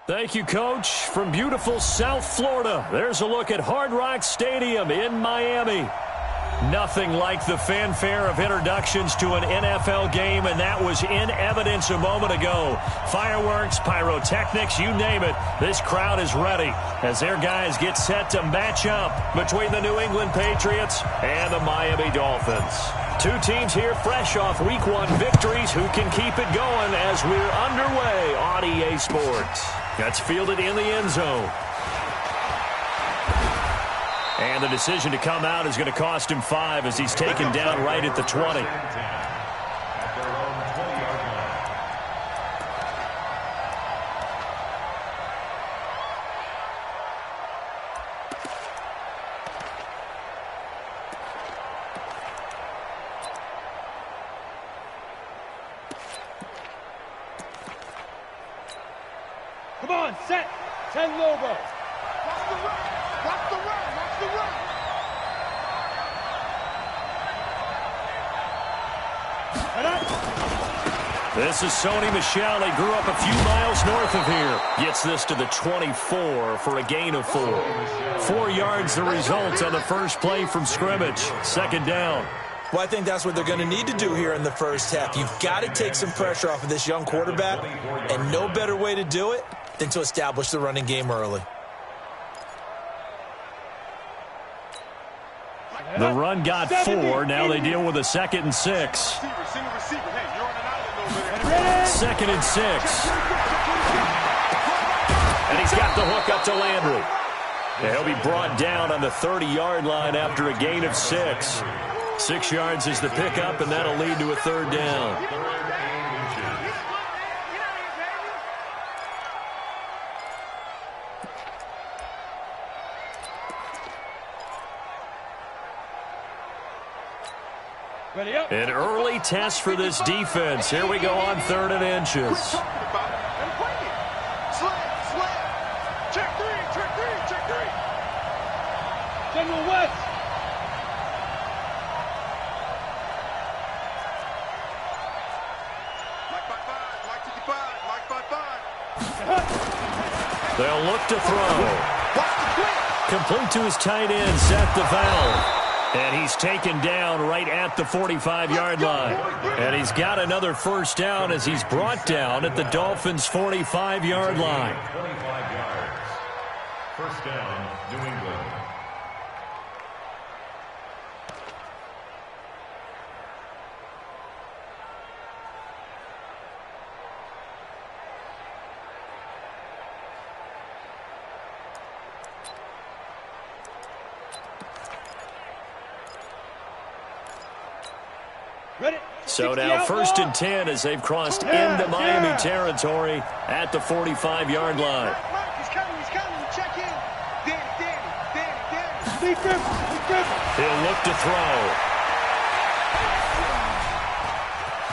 Thank you, Coach. From beautiful South Florida, there's a look at Hard Rock Stadium in Miami. Nothing like the fanfare of introductions to an NFL game, and that was in evidence a moment ago. Fireworks, pyrotechnics, you name it. This crowd is ready as their guys get set to match up between the New England Patriots and the Miami Dolphins. Two teams here fresh off Week 1 victories who can keep it going as we're underway on EA Sports. That's fielded in the end zone. And the decision to come out is going to cost him 5 as he's taken down right at the 20. Come on, set. 10 Lobo. Watch the run. Watch the run. Watch the run. This is Sony Michel. He grew up a few miles north of here. Gets this to the 24 for a gain of 4. 4 yards the result on the first play from scrimmage. Second down. Well, I think that's what they're going to need to do here in the first half. You've got to take some pressure off of this young quarterback, and no better way to do it than to establish the running game early. The run got 4. Now they deal with a 2nd and 6. 2nd and 6. And he's got the hook up to Landry. And he'll be brought down on the 30-yard line after a gain of 6. 6 yards is the pickup, and that'll lead to a 3rd down. An early test for this defense. Here we go on 3rd and inches. Slam. Check 3. General West. They'll look to throw. Complete to his tight end, Seth DeValve. And he's taken down right at the 45-yard line. And he's got another first down as he's brought down at the Dolphins' 45-yard line. 25 yards. First down, New England. So now 1st and 10 as they've crossed into Miami territory at the 45-yard line. He's coming. Check in. Danny. He'll look to throw.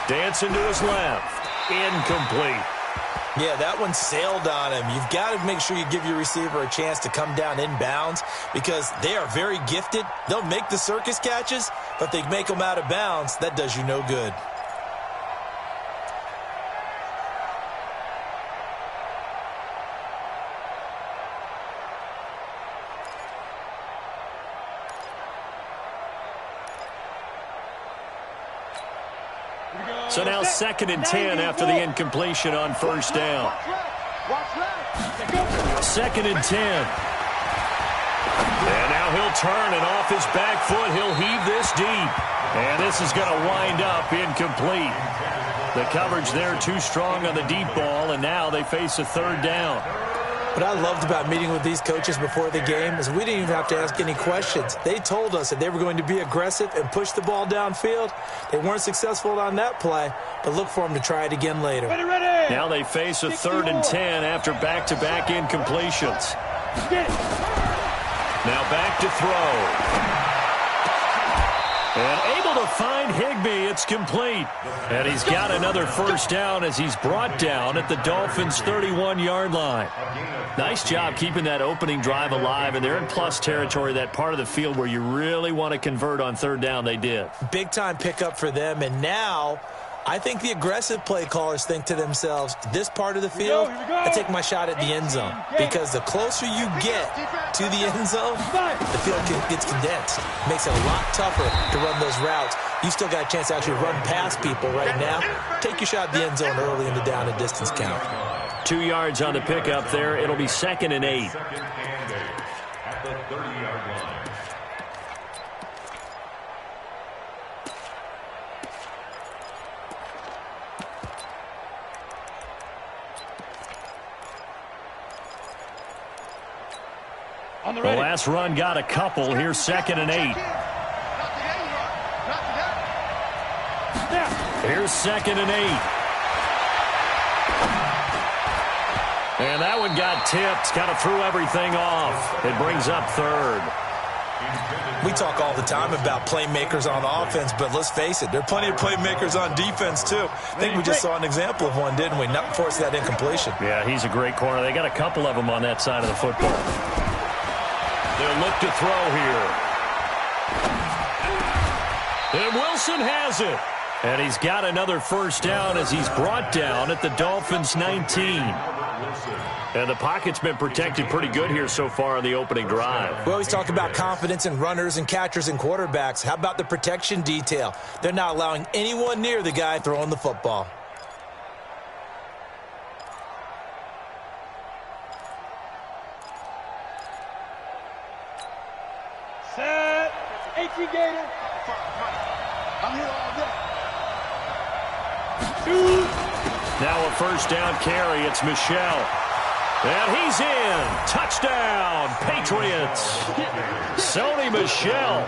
Dancing to his left. Incomplete. Yeah, that one sailed on him. You've got to make sure you give your receiver a chance to come down inbounds because they are very gifted. They'll make the circus catches, but they make them out of bounds. That does you no good. So now 2nd and 10 after the incompletion on first down. 2nd and 10. And now he'll turn, and off his back foot, he'll heave this deep. And this is going to wind up incomplete. The coverage there too strong on the deep ball, and now they face a 3rd down. What I loved about meeting with these coaches before the game is we didn't even have to ask any questions. They told us that they were going to be aggressive and push the ball downfield. They weren't successful on that play, but look for them to try it again later. Ready. Now they face a 3rd and 10 after back-to-back incompletions. Now back to throw. And able to find Higbee. It's complete. And he's got another first down as he's brought down at the Dolphins' 31-yard line. Nice job keeping that opening drive alive, and they're in plus territory, that part of the field where you really want to convert on 3rd down. They did. Big-time pickup for them, and now I think the aggressive play callers think to themselves, this part of the field, I take my shot at the end zone. Because the closer you get to the end zone, the field gets condensed. Makes it a lot tougher to run those routes. You still got a chance to actually run past people right now. Take your shot at the end zone early in the down and distance count. 2 yards on the pickup there. It'll be 2nd and 8. At the 30-yard line. On the The ready. last run got a couple. Here's 2nd and 8. Here's 2nd and 8. And that one got tipped. Kind of threw everything off. It brings up 3rd. We talk all the time about playmakers on offense, but let's face it, there are plenty of playmakers on defense, too. I think we just saw an example of one, didn't we? Not force that incompletion. Yeah, he's a great corner. They got a couple of them on that side of the football. They'll look to throw here. And Wilson has it. And he's got another first down as he's brought down at the Dolphins' 19. And the pocket's been protected pretty good here so far on the opening drive. We always talk about confidence in runners and catchers and quarterbacks. How about the protection detail? They're not allowing anyone near the guy throwing the football. Set. 18 Gator. I'm here all day. Shoot. Now a first down carry. It's Michelle. And he's in. Touchdown, Patriots. Sony Michel,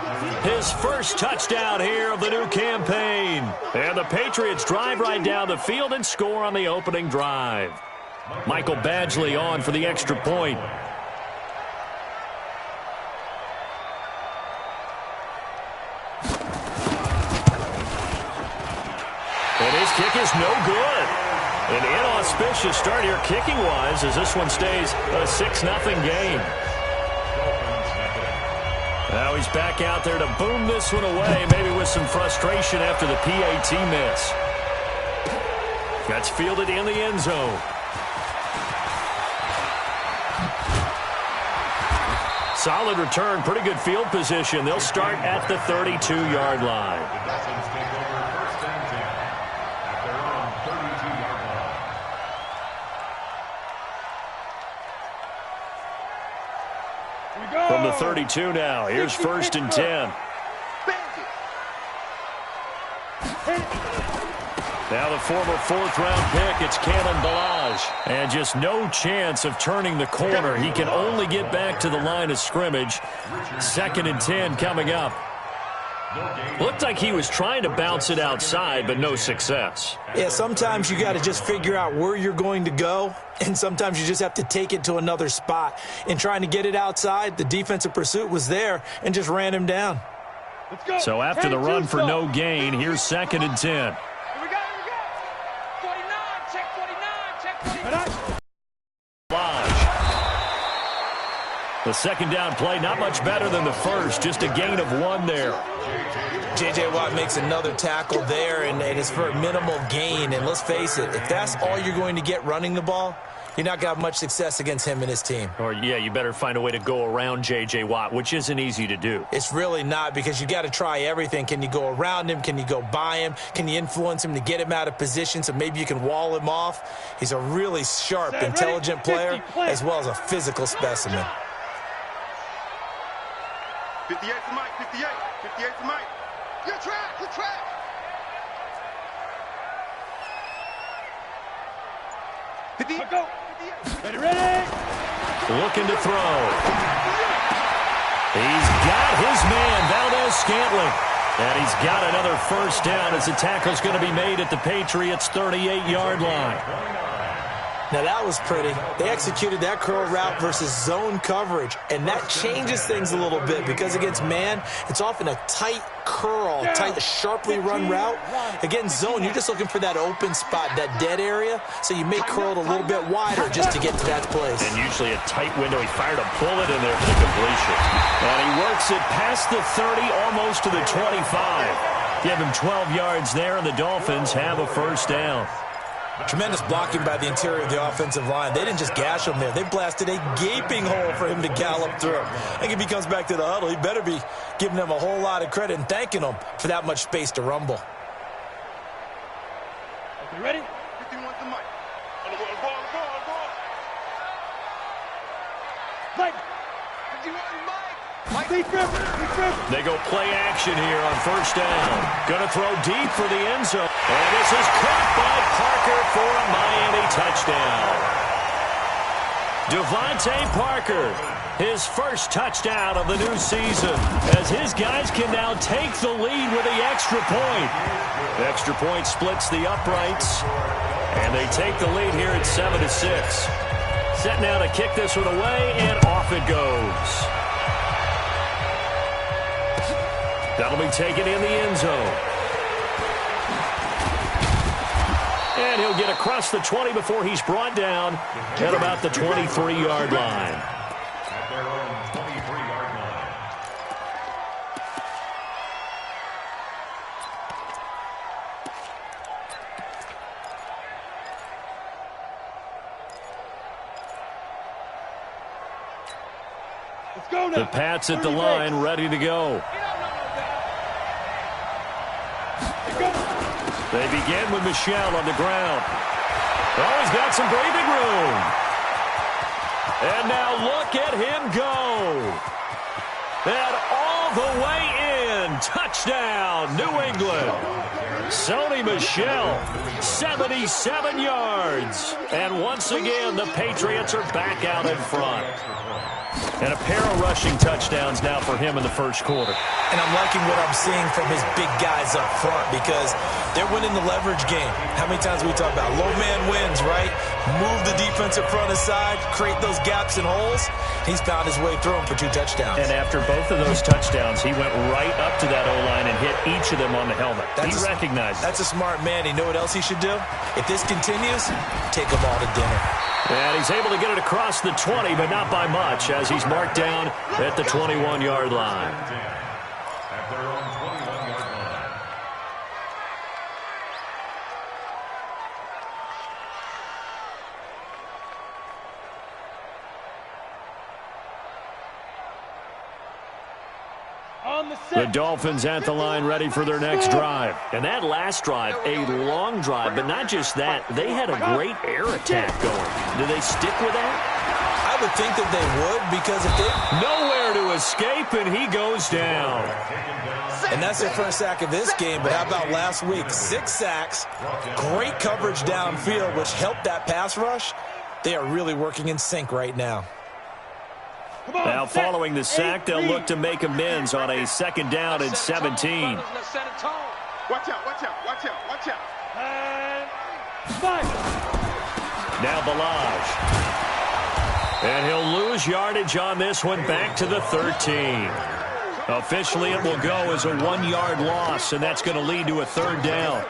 his first touchdown here of the new campaign. And the Patriots drive right down the field and score on the opening drive. Michael Badgley on for the extra point. And his kick is no good. An inauspicious start here kicking-wise as this one stays a 6-0 game. Now he's back out there to boom this one away, maybe with some frustration after the PAT miss. That's fielded in the end zone. Solid return, pretty good field position. They'll start at the 32-yard line. From the 32 now, here's 1st and 10. Now the former 4th-round pick, it's Kalen Ballage. And just no chance of turning the corner. He can only get back to the line of scrimmage. 2nd and 10 coming up. Looked like he was trying to bounce it outside, but no success. Yeah, sometimes you got to just figure out where you're going to go, and sometimes you just have to take it to another spot. In trying to get it outside, the defensive pursuit was there and just ran him down. So after the run for no gain, here's 2nd and 10. Here we go. 49, check 49. The second down play, not much better than the first, just a gain of 1 there. J.J. Watt makes another tackle there, and it is for a minimal gain. And let's face it, if that's all you're going to get running the ball, you're not going to have much success against him and his team. Or, yeah, you better find a way to go around J.J. Watt, which isn't easy to do. It's really not, because you got to try everything. Can you go around him? Can you go by him? Can you influence him to get him out of position so maybe you can wall him off? He's a really sharp, intelligent player as well as a physical specimen. 58 to Mike, 58 to Mike. Good track. Go. Ready. Looking to throw. He's got his man, Valdez-Scantling. And he's got another first down as the tackle's going to be made at the Patriots' 38-yard line. Now, that was pretty. They executed that curl route versus zone coverage, and that changes things a little bit because against man, it's often a tight curl, tight, sharply run route. Against zone, you're just looking for that open spot, that dead area, so you may curl it a little bit wider just to get to that place. And usually a tight window. He fired a bullet in there for the completion. And he works it past the 30, almost to the 25. Give him 12 yards there, and the Dolphins have a first down. Tremendous blocking by the interior of the offensive line. They didn't just gash him there. They blasted a gaping hole for him to gallop through. I think if he comes back to the huddle, he better be giving them a whole lot of credit and thanking them for that much space to rumble. You ready? 51 to Mike. On the ball. Mike. 51 Mike. Be careful. They go play action here on first down. Gonna throw deep for the end zone. And this is caught by Parker for a Miami touchdown. Devontae Parker, his first touchdown of the new season, as his guys can now take the lead with the extra point. The extra point splits the uprights, and they take the lead here at 7-6. Set now to kick this one away, and off it goes. That'll be taken in the end zone. And he'll get across the 20 before he's brought down at about the 23-yard line. At their own 23-yard line. Let's go now. The Pats at the line, ready to go. They begin with Michel on the ground. Oh, he's got some breathing room. And now look at him go. And all the way in. Touchdown, New England. Sony Michel, 77 yards. And once again, the Patriots are back out in front. And a pair of rushing touchdowns now for him in the first quarter. And I'm liking what I'm seeing from his big guys up front because they're winning the leverage game. How many times we talk about low man wins, right? Move the defensive front aside, create those gaps and holes. He's found his way through them for 2 touchdowns. And after both of those touchdowns, he went right up to that O-line and hit each of them on the helmet. He recognized it. That's a smart man. You know what else he should do? If this continues, take them all to dinner. And he's able to get it across the 20, but not by much, as he's marked down at the 21-yard line. At their own 21-yard line. On the The set. Dolphins at the line ready for their next drive. And that last drive, a long drive, but not just that. They had a great air attack going. Do they stick with that? I would think that they would because if they... Nowhere to escape, and he goes down. And that's their first sack of this game, but how about last week? 6 sacks, great coverage downfield, which helped that pass rush. They are really working in sync right now. Now following the sack, they'll look to make amends on a second down and 17. Watch out. And 5. Now Balaj. And he'll lose yardage on this one, back to the 13. Officially, it will go as a 1-yard loss, and that's going to lead to a third down.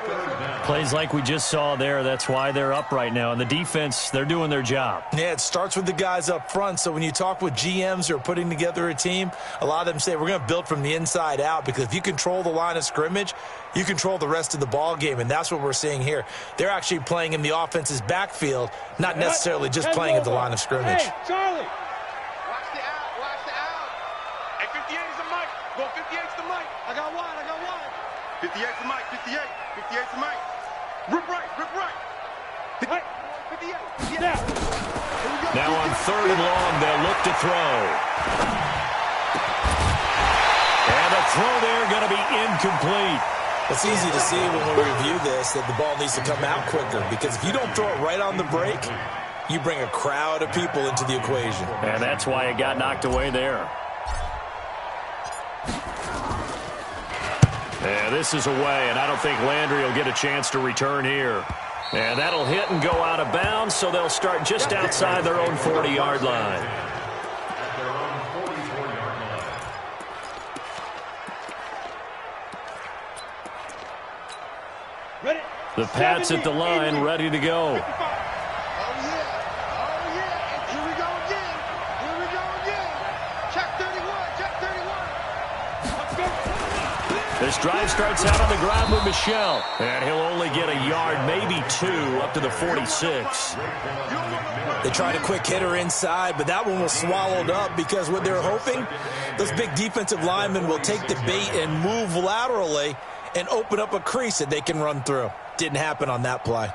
Plays like we just saw there, that's why they're up right now. And the defense, they're doing their job. Yeah, it starts with the guys up front. So when you talk with GMs who are putting together a team, a lot of them say we're going to build from the inside out, because if you control the line of scrimmage, you control the rest of the ball game, and that's what we're seeing here. They're actually playing in the offense's backfield, not necessarily just playing at the line of scrimmage. Hey, Charlie. Watch the out. Hey, 58 is the mic. Go 58 is the mic. I got one. 58 is the mic. 58 is the mic. Rip right. Hey. 58. Now on 3rd and long, they'll look to throw. And the throw there going to be incomplete. It's easy to see when we review this that the ball needs to come out quicker, because if you don't throw it right on the break, you bring a crowd of people into the equation. And that's why it got knocked away there. And this is away, and I don't think Landry will get a chance to return here. And that'll hit and go out of bounds, so they'll start just outside their own 40-yard line. At their own 44-yard line. Ready. The Pats at the line, ready to go. Oh, yeah. And here we go again. Check 31. Let's go. This drive starts out on the ground with Michel. And he'll only get a yard, maybe 2, up to the 46. They tried a quick hitter inside, but that one was swallowed up because what they're hoping, those big defensive linemen will take the bait and move laterally and open up a crease that they can run through. Didn't happen on that play.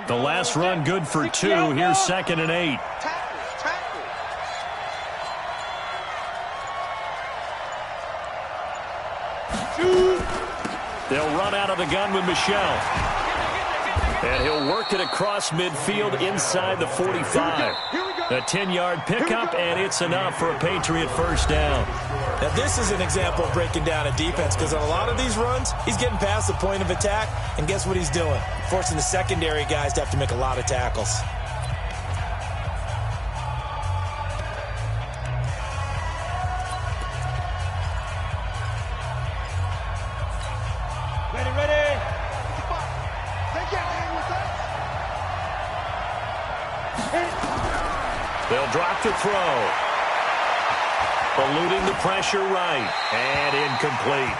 The last run good for 2. Here's 2nd and 8. They'll run out of the gun with Michel. And he'll work it across midfield inside the 45. A 10-yard pickup, and it's enough for a Patriot first down. Now, this is an example of breaking down a defense because on a lot of these runs, he's getting past the point of attack, and guess what he's doing? Forcing the secondary guys to have to make a lot of tackles. Ready. Take your hand with that. They'll drop to throw. Eluding the pressure right. And incomplete.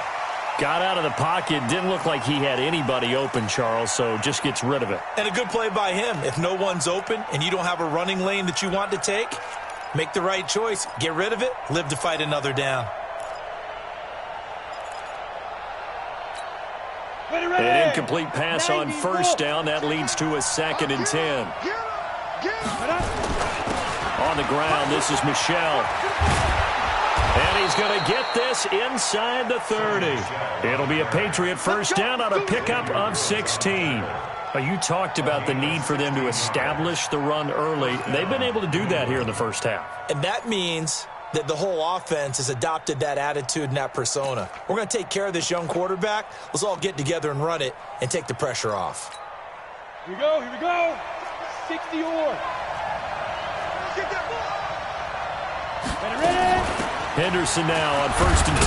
Got out of the pocket. Didn't look like he had anybody open, Charles, so just gets rid of it. And a good play by him. If no one's open and you don't have a running lane that you want to take, make the right choice. Get rid of it. Live to fight another down. An incomplete pass on first down. That leads to a 2nd and 10. On the ground, this is Michel. And he's going to get this inside the 30. It'll be a Patriot first down on a pickup of 16. You talked about the need for them to establish the run early. They've been able to do that here in the first half. And that means that the whole offense has adopted that attitude and that persona. We're going to take care of this young quarterback. Let's all get together and run it and take the pressure off. Here we go. 60 or. Get that ball. Ready. Henderson now on 1st and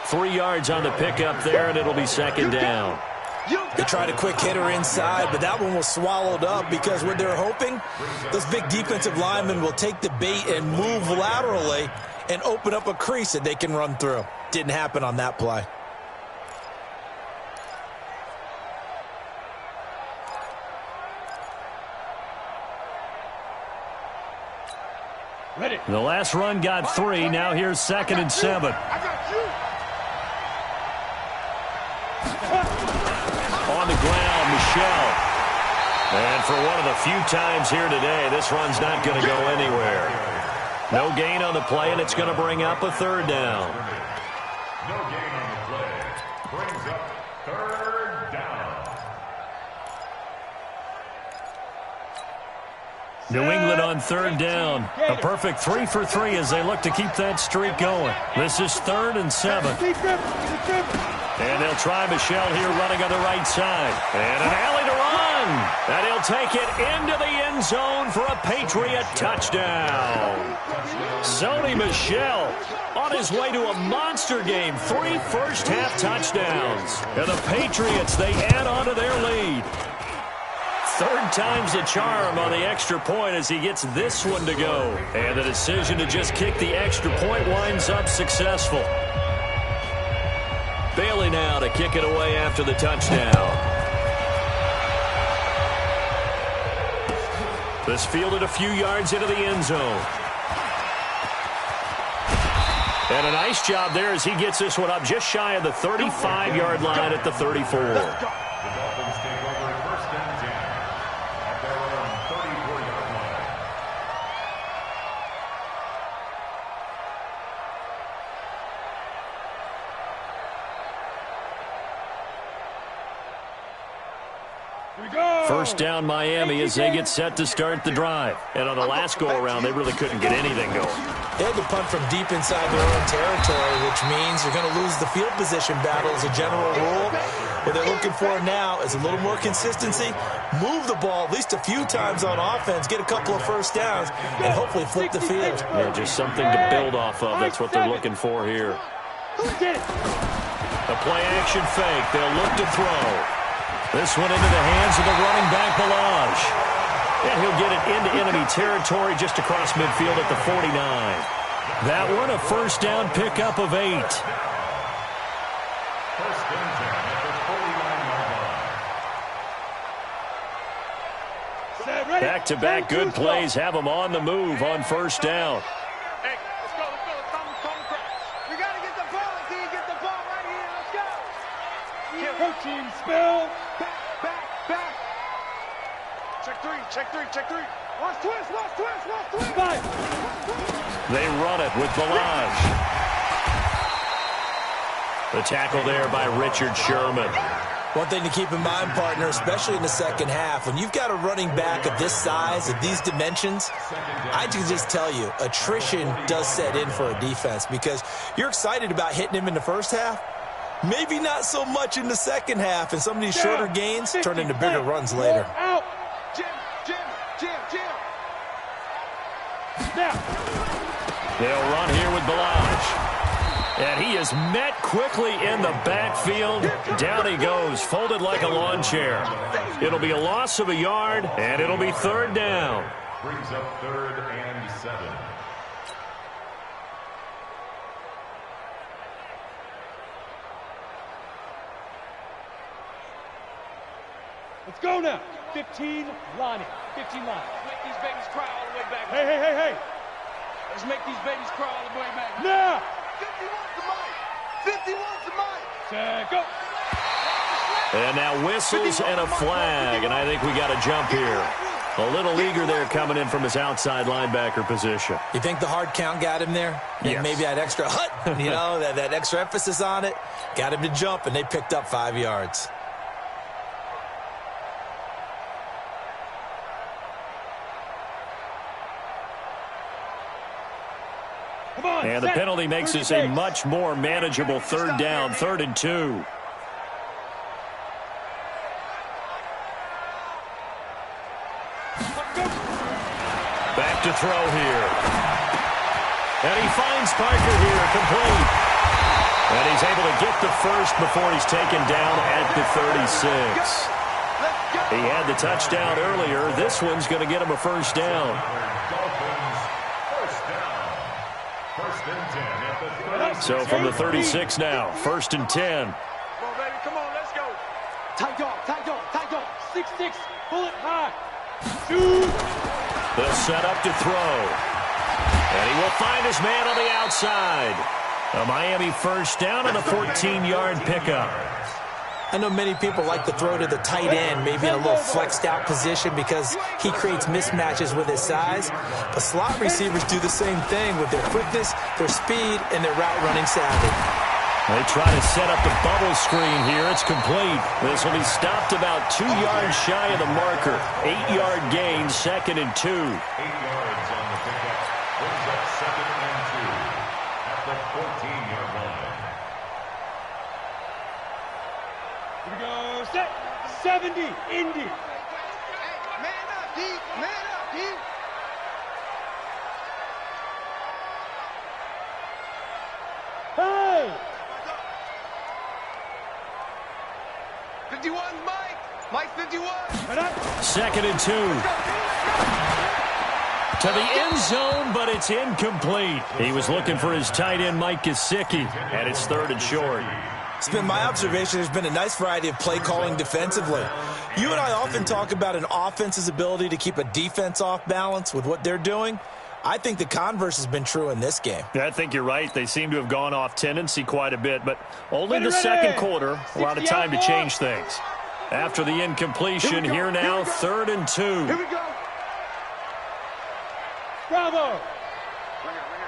10. 3 yards on the pickup there, and it'll be 2nd down. They tried a quick hitter inside, but that one was swallowed up because what they're hoping, those big defensive linemen will take the bait and move laterally and open up a crease that they can run through. Didn't happen on that play. Ready. The last run got 3. Now here's 2nd and 7. I got you. On the ground, Michel. And for one of the few times here today, this run's not going to go anywhere. No gain on the play, and it's going to bring up a 3rd down. No gain on the play. Brings up 3rd down. New England on 3rd down. A perfect 3 for 3 as they look to keep that streak going. This is 3rd and 7. And they'll try Michel here running on the right side. And an alley to run. And he'll take it into the end zone for a Patriot touchdown. Sony Michel on his way to a monster game. 3 first-half touchdowns. And the Patriots, they add on to their lead. 3rd time's the charm on the extra point as he gets this one to go. And the decision to just kick the extra point winds up successful. Bailey now to kick it away after the touchdown. This fielded a few yards into the end zone. And a nice job there as he gets this one up just shy of the 35-yard line at the 34. The Dolphins take over 1st and 10 at their own 34-yard line. First down Miami as they get set to start the drive. And on the last go-around, they really couldn't get anything going. They had to punt from deep inside their own territory, which means you're going to lose the field position battle as a general rule. What they're looking for now is a little more consistency, move the ball at least a few times on offense, get a couple of first downs, and hopefully flip the field. Yeah, just something to build off of. That's what they're looking for here. A play-action fake. They'll look to throw. This one into the hands of the running back, Balaj. And he'll get it into enemy territory just across midfield at the 49. That one, a first down pickup of 8. First and 10 at the 49-yard line. Back-to-back good plays have them on the move on first down. Hey, let's go. Calm the crowd. We got to get the ball. Can you get the ball right here? Let's go. Coaching spell. Back. Check three. Watch twist. Five. They run it with Balaj. The tackle there by Richard Sherman. One thing to keep in mind, partner, especially in the second half, when you've got a running back of this size, of these dimensions, I can just tell you, attrition does set in for a defense because you're excited about hitting him in the first half. Maybe not so much in the second half, and some of these shorter gains turn into bigger runs later. Out. Jim. Now. They'll run here with Balaj. And he is met quickly in the backfield. Down he goes, folded like a lawn chair. It'll be a loss of a yard, and it'll be third down. Brings up 3rd and 7. Let's go now. 15 Lonnie. 15 Lonnie. Make these babies cry all the way back. Hey. Let's make these babies cry all the way back. Now. 50 wants the mic. Set, go. And now whistles and a flag, and I think we got a jump here. A little eager there coming in from his outside linebacker position. You think the hard count got him there? Yes. Maybe that extra that extra emphasis on it got him to jump, and they picked up 5 yards. And the penalty makes this a much more manageable third down, 3rd and 2. Back to throw here. And he finds Parker here, complete. And he's able to get the first before he's taken down at the 36. He had the touchdown earlier. This one's going to get him a first down. So from the 36 now, 1st and 10. Come on, baby. Come on, let's go. Tight dog. 6-6. Pull it high. Shoot. They'll set up to throw. And he will find his man on the outside. A Miami first down on a 14-yard pickup. I know many people like to throw to the tight end, maybe in a little flexed out position because he creates mismatches with his size. But slot receivers do the same thing with their quickness, their speed, and their route running savvy. They try to set up the bubble screen here. It's complete. This will be stopped about 2 yards shy of the marker. 8-yard gain, 2nd and 2. 8 yards on the pickup. Brings up 2nd and 2 at the 14-yard line. Here we go. Set. 70. Indy. Man up, D. Hey. 51, Mike 51. 2nd and 2. To the end zone, but it's incomplete. He was looking for his tight end, Mike Gesicki, and it's 3rd and short. It's been my observation there's been a nice variety of play calling defensively. You and I often talk about an offense's ability to keep a defense off balance with what they're doing. I think the converse has been true in this game. I think you're right. They seem to have gone off tendency quite a bit, but only the second quarter. A lot of time to change things. After the incompletion, here now, 3rd and 2. Here we go. Bravo.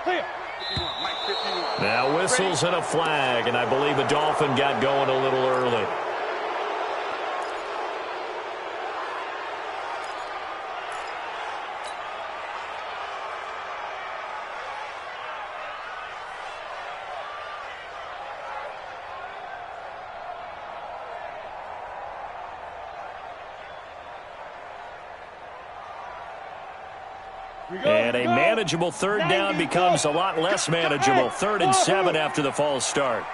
Clear. 51, Mike 51. Now whistles and a flag, and I believe a Dolphin got going a little early. And a manageable third down becomes a lot less manageable. 3rd and 7 after the false start.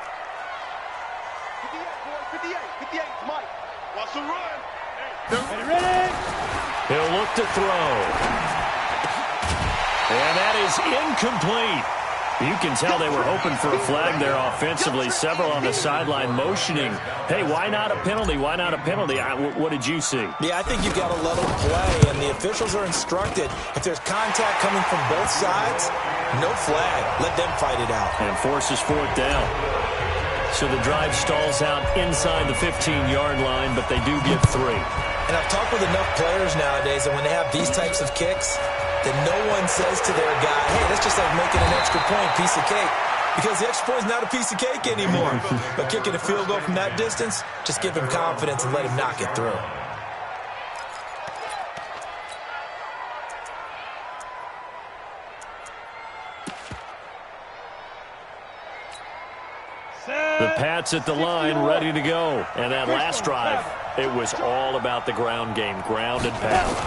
58, 58, Mike. Watch the run. Ready? He'll look to throw. And that is incomplete. You can tell they were hoping for a flag there offensively. Several on the sideline motioning. Hey, why not a penalty? Why not a penalty? What did you see? Yeah, I think you've got to let them play, and the officials are instructed. If there's contact coming from both sides, no flag. Let them fight it out. And forces 4th down. So the drive stalls out inside the 15-yard line, but they do get 3. And I've talked with enough players nowadays that when they have these types of kicks, that no one says to their guy, hey, that's just like making an extra point, piece of cake. Because the extra point is not a piece of cake anymore. But kicking a field goal from that distance, just give him confidence and let him knock it through. The Pats at the line, ready to go. And that last drive, it was all about the ground game, ground and pound.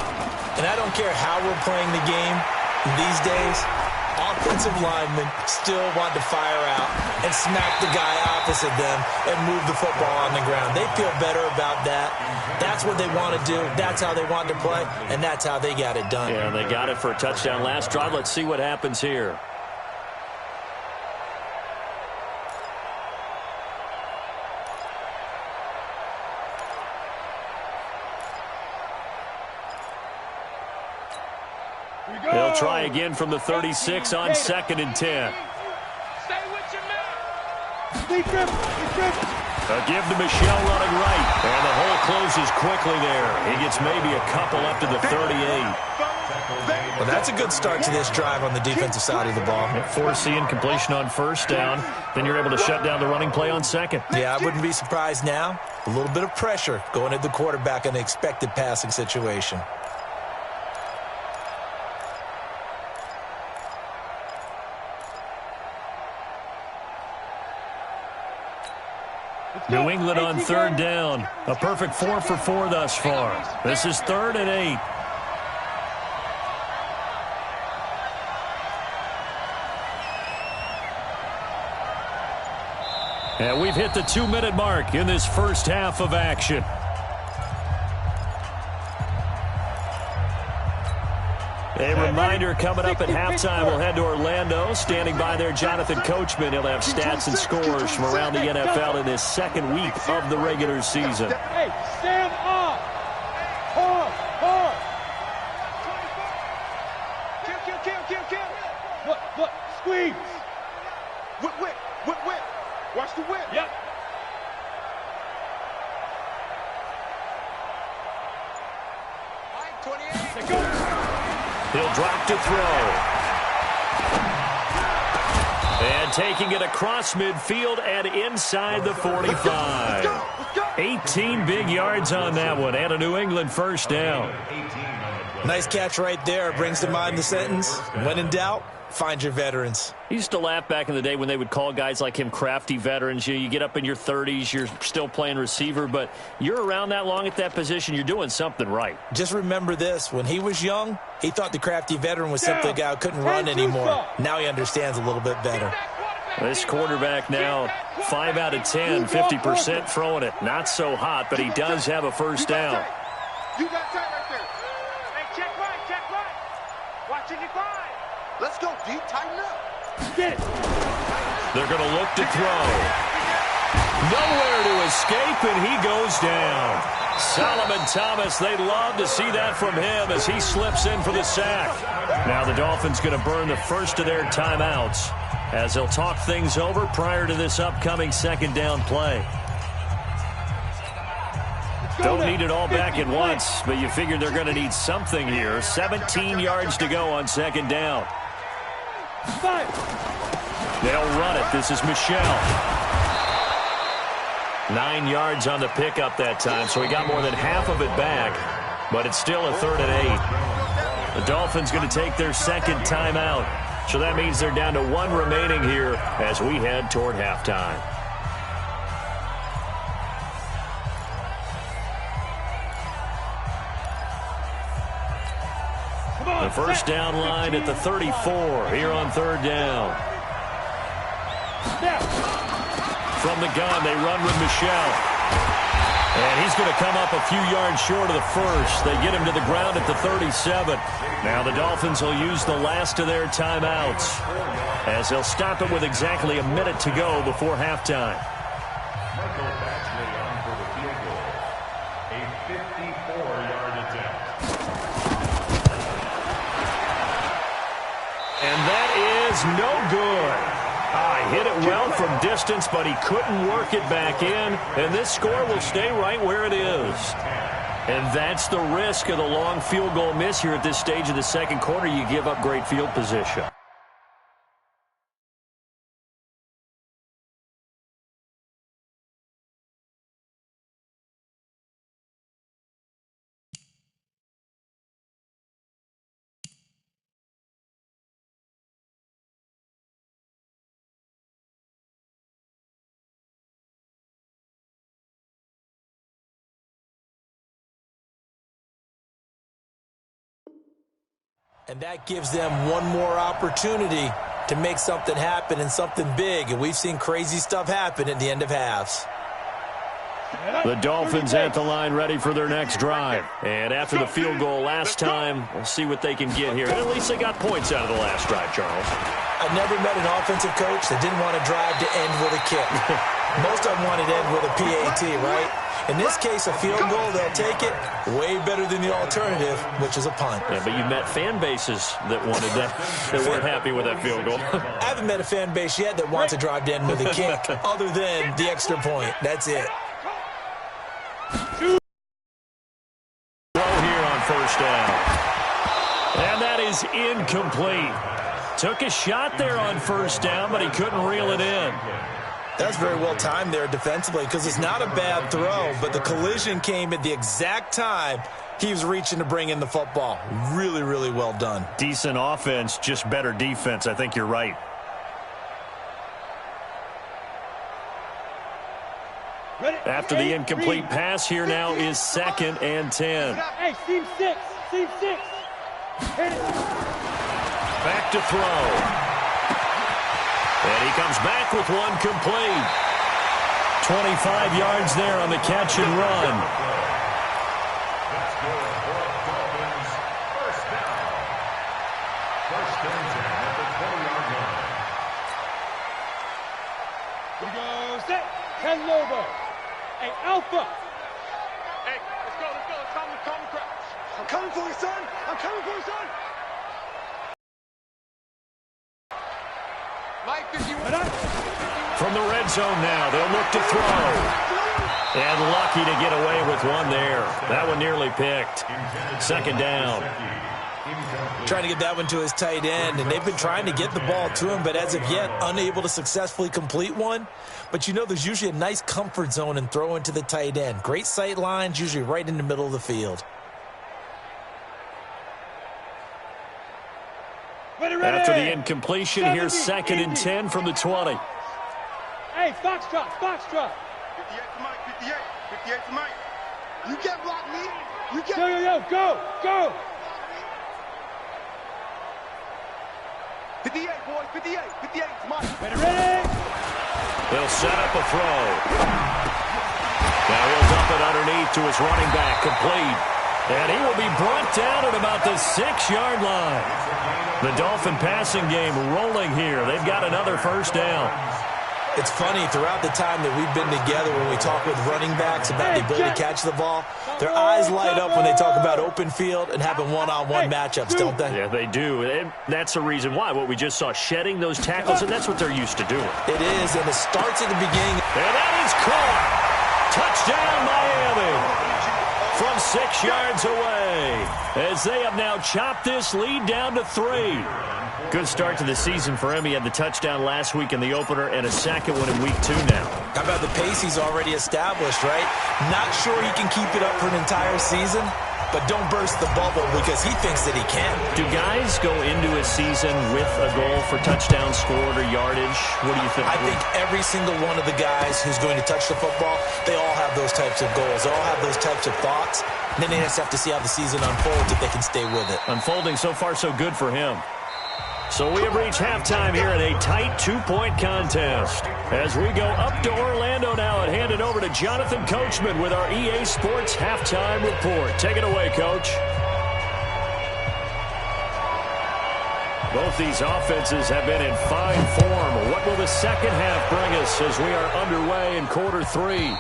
And I don't care how we're playing the game these days, offensive linemen still want to fire out and smack the guy opposite them and move the football on the ground. They feel better about that. That's what they want to do. That's how they want to play, and that's how they got it done. Yeah, they got it for a touchdown last drive. Let's see what happens here. They'll try again from the 36 on 2nd and 10. Stay with your man. A give to Michelle running right. And the hole closes quickly there. He gets maybe a couple up to the 38. Well, that's a good start to this drive on the defensive side of the ball. Force the incompletion on 1st down. Then you're able to shut down the running play on 2nd. Yeah, I wouldn't be surprised now. A little bit of pressure going at the quarterback in an expected passing situation. New England on 3rd down. A perfect 4 for 4 thus far. This is 3rd and 8. And we've hit the 2-minute mark in this first half of action. A reminder coming up at halftime, we'll head to Orlando. Standing by there, Jonathan Coachman. He'll have stats and scores from around the NFL in his 2nd week of the regular season. Hey, stand up. Hard. Kill. Look, squeeze. Whip. Watch the whip. Yep. Mike, 28. There goes. He'll drop to throw. And taking it across midfield and inside the 45. 18 big yards on that one and a New England 1st down. Nice catch right there. Brings to mind the sentence, when in doubt, find your veterans. I used to laugh back in the day when they would call guys like him crafty veterans. You get up in your 30s, you're still playing receiver, but you're around that long at that position, you're doing something right. Just remember this. When he was young, he thought the crafty veteran was simply a guy who couldn't run anymore. Now he understands a little bit better. This quarterback now 5 out of 10, 50% throwing it. Not so hot, but he does have a 1st down. You got tight right there. Hey, check right. Watching your grind. Let's go, D. Tighten up. Get it. They're going to look to throw. Nowhere to escape, and he goes down. Solomon Thomas, they'd love to see that from him as he slips in for the sack. Now the Dolphins going to burn the first of their timeouts as they'll talk things over prior to this upcoming 2nd down play. Don't need it all back at once, but you figure they're going to need something here. 17 yards to go on 2nd down. They'll run it. This is Michelle. 9 yards on the pickup that time, so he got more than half of it back, but it's still a 3rd and 8. The Dolphins going to take their 2nd timeout, so that means they're down to 1 remaining here as we head toward halftime. The first down line at the 34 here on third down. From the gun, they run with Michelle. And he's going to come up a few yards short of the first. They get him to the ground at the 37. Now the Dolphins will use the last of their timeouts, as they'll stop it with exactly a minute to go before halftime. And that is no good. Hit it well from distance, but he couldn't work it back in. And this score will stay right where it is. And that's the risk of the long field goal miss here at this stage of the second quarter. You give up great field position. And that gives them one more opportunity to make something happen and something big. And we've seen crazy stuff happen at the end of halves. The Dolphins at the line ready for their next drive. And after the field goal last time, we'll see what they can get here. And at least they got points out of the last drive, Charles. I never met an offensive coach that didn't want to drive to end with a kick. Most of them wanted to end with a PAT, right? In this case, a field goal, they'll take it. Way better than the alternative, which is a punt. Yeah, but you've met fan bases that wanted that, that weren't happy with that field goal. I haven't met a fan base yet that wants to drive to end with a kick, other than the extra point. That's it. Throw here on first down. And that is incomplete. Took a shot there on first down, but he couldn't reel it in. That's very well timed there defensively, because it's not a bad throw, but the collision came at the exact time he was reaching to bring in the football. Really, really well done. Decent offense, just better defense. I think you're right. After the incomplete pass, here now is 2nd and 10. Hey, seam 6. Seam 6. Hit it. Back to throw. And he comes back with one complete. 25 yards there on the catch and run. That's good for Dolphins. First down. First and 10 at the 20-yard line. Here we go. Set. 10 Lobo. Hey, Alpha. Hey, let's go. Calm the crouch. I'm coming for you, son. I'm coming for you, son. Mike, 51. From the red zone now, they'll look to throw. And lucky to get away with one there. That one nearly picked. 2nd down. Trying to get that one to his tight end, and they've been trying to get the ball to him, but as of yet, unable to successfully complete one. But you know, there's usually a nice comfort zone in throwing to the tight end. Great sight lines, usually right in the middle of the field. After the incompletion, here's 2nd and 10 from the 20. Hey, Foxtrot. 58 to Mike. 58 to Mike. You can't block me. You can't. Yo, go. 58, boys. 58 to Mike. Ready. They'll set up a throw. Now he'll dump it underneath to his running back, complete. And he will be brought down at about the 6-yard line. The Dolphin passing game rolling here. They've got another first down. It's funny, throughout the time that we've been together, when we talk with running backs about the ability to catch the ball, their eyes light up when they talk about open field and having one-on-one matchups, don't they? Yeah, they do. And that's the reason why. What we just saw, shedding those tackles, and that's what they're used to doing. It is, and it starts at the beginning. And that is caught. Touchdown, Miami. From 6 yards away, as they have now chopped this lead down to 3. Good start to the season for him. He had the touchdown last week in the opener and a second one in week 2 now. How about the pace he's already established, right? Not sure he can keep it up for an entire season, but don't burst the bubble because he thinks that he can. Do guys go into a season with a goal for touchdown scored or yardage? What do you think? I think every single one of the guys who's going to touch the football, they all have those types of goals. They all have those types of thoughts. And then they just have to see how the season unfolds if they can stay with it. Unfolding so far so good for him. So we have reached halftime here in a tight 2-point contest. As we go up to Orlando now and hand it over to Jonathan Coachman with our EA Sports Halftime Report. Take it away, Coach. Both these offenses have been in fine form. What will the second half bring us as we are underway in quarter 3?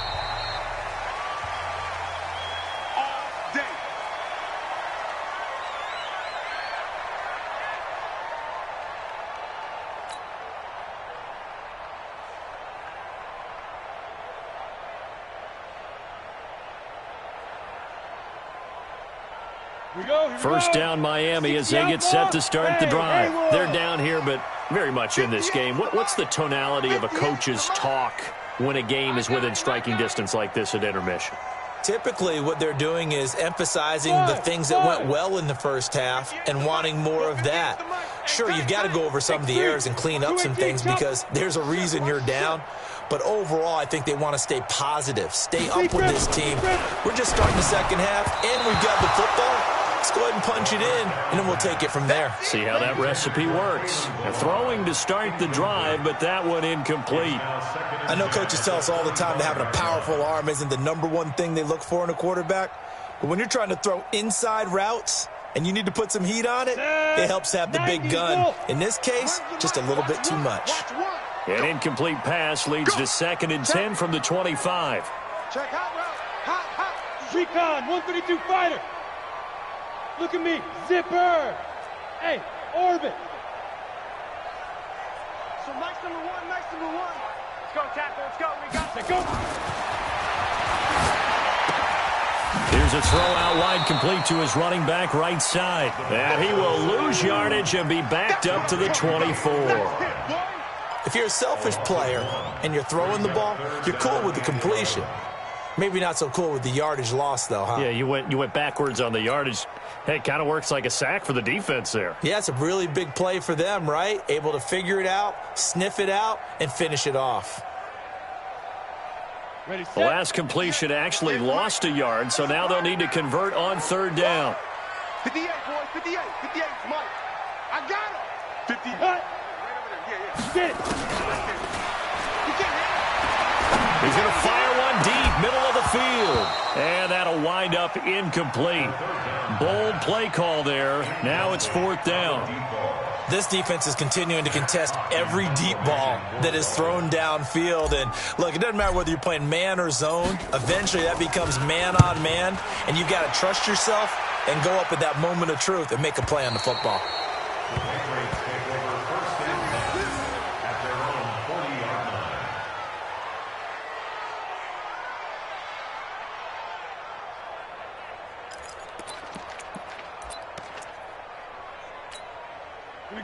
First down Miami as they get set to start the drive. They're down here, but very much in this game. What's the tonality of a coach's talk when a game is within striking distance like this at intermission? Typically, what they're doing is emphasizing the things that went well in the first half and wanting more of that. Sure, you've got to go over some of the errors and clean up some things because there's a reason you're down. But overall, I think they want to stay positive, stay up with this team. We're just starting the second half, and we've got the football. Let's go ahead and punch it in, and then we'll take it from there. See how that recipe works. Throwing to start the drive, but that one incomplete. I know coaches tell us all the time that having a powerful arm isn't the #1 thing they look for in a quarterback. But when you're trying to throw inside routes and you need to put some heat on it, it helps to have the big gun. In this case, just a little bit too much. An incomplete pass leads to 2nd and 10 from the 25. Check hot route. Hot. Recon, 132 fighter. Look at me. Zipper. Hey, orbit. So nice number one. Let's go, tackle. Let's go. We got to go. Here's a throw out wide complete to his running back right side. And he will lose yardage and be backed up to the 24. If you're a selfish player and you're throwing the ball, you're cool with the completion. Maybe not so cool with the yardage loss, though, huh? Yeah, you went backwards on the yardage. Hey, it kind of works like a sack for the defense there. Yeah, it's a really big play for them, right? Able to figure it out, sniff it out, and finish it off. Ready, set. The last completion actually lost a yard, so now they'll need to convert on 3rd down. 58, boys, 58. 58, Mike. I got him. 50. Cut. Get it. He's going to fire one deep, middle of the field. And that'll wind up incomplete. Bold play call there. Now it's 4th down. This defense is continuing to contest every deep ball that is thrown downfield. And, look, it doesn't matter whether you're playing man or zone. Eventually that becomes man on man. And you've got to trust yourself and go up at that moment of truth and make a play on the football.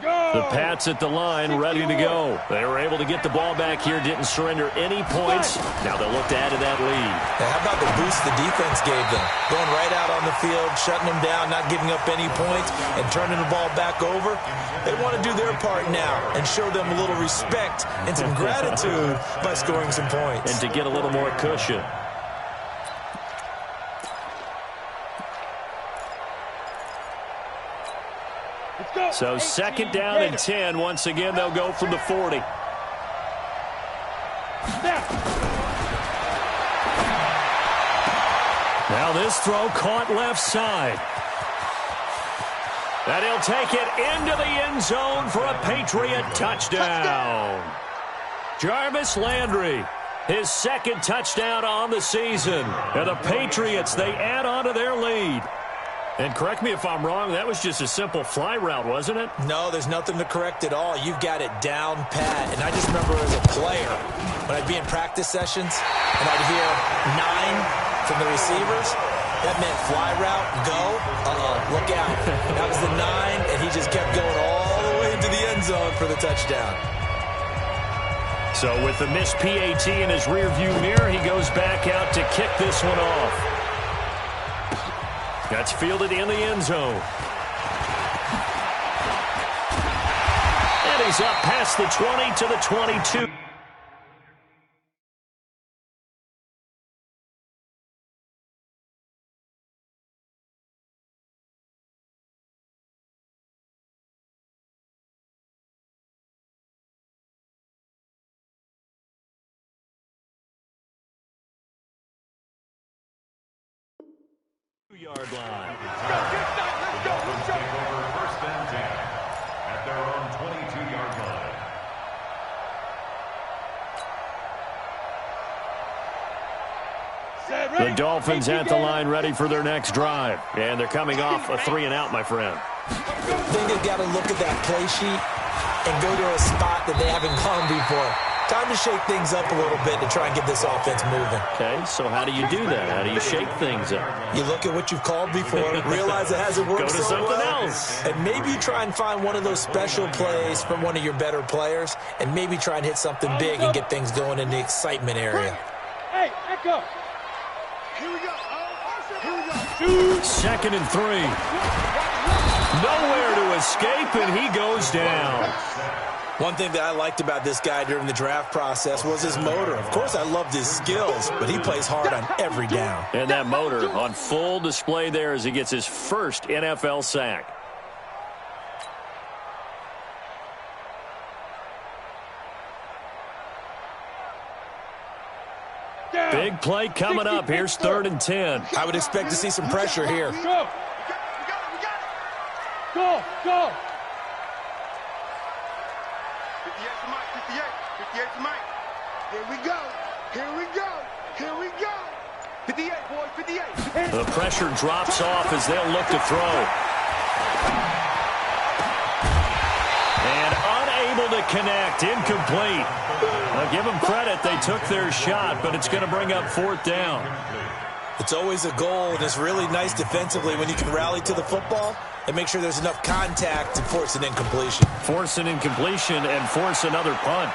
The Pats at the line, ready to go. They were able to get the ball back here, didn't surrender any points. Now they'll look to add to that lead. Now, how about the boost the defense gave them? Going right out on the field, shutting them down, not giving up any points, and turning the ball back over. They want to do their part now and show them a little respect and some gratitude by scoring some points. And to get a little more cushion. So 2nd down and 10. Once again, they'll go from the 40. Now this throw caught left side. And he'll take it into the end zone for a Patriot touchdown. Jarvis Landry, his 2nd touchdown on the season. And the Patriots, they add on to their lead. And correct me if I'm wrong, that was just a simple fly route, wasn't it? No, there's nothing to correct at all. You've got it down pat. And I just remember as a player, when I'd be in practice sessions and I'd hear 9 from the receivers, that meant fly route, go, look out. That was the 9, and he just kept going all the way into the end zone for the touchdown. So with the missed PAT in his rearview mirror, he goes back out to kick this one off. That's fielded in the end zone. And he's up past the 20 to the 22. Yard line. Let's go. Take over first and 10 at their own 22-yard line. The Dolphins at the line ready for their next drive. And they're coming off a 3-and-out, my friend. I think they've got to look at that play sheet and go to a spot that they haven't gone before. Time to shake things up a little bit to try and get this offense moving. Okay, so how do you do that? How do you shake things up? You look at what you've called before, realize it hasn't worked Go to so something well, else. and maybe you try and find one of those special plays from one of your better players, and maybe try and hit something big and get things going in the excitement area. Hey, echo. Here we go. Here we go. Shoot. 2nd and 3. Nowhere to escape, and he goes down. One thing that I liked about this guy during the draft process was his motor. Of course, I loved his skills, but he plays hard on every down. And that motor on full display there as he gets his first NFL sack. Big play coming up. Here's 3rd and 10. I would expect to see some pressure here. Go. We got it. Go. Go. 58 to Mike. 58 to Mike. Here we go. Here we go. Here we go. 58, boys. 58. The pressure drops off as they'll look to throw. And unable to connect. Incomplete. Now give them credit. They took their shot, but it's going to bring up 4th down. It's always a goal, and it's really nice defensively when you can rally to the football and make sure there's enough contact to force an incompletion. Force an incompletion and force another punt.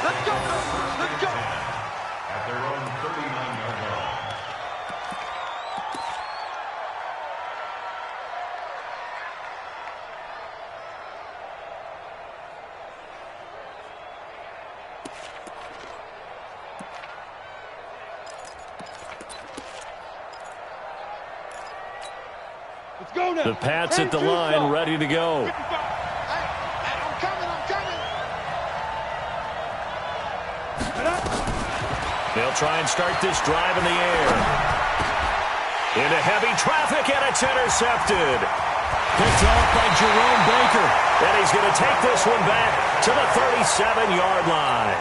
Let's go. Let's go. At their own 39-yard line. Let's go now. The Pats at the line, ready to go. Hey, I'm coming. They'll try and start this drive in the air. Into heavy traffic, and it's intercepted. Picked off by Jerome Baker. And he's going to take this one back to the 37-yard line.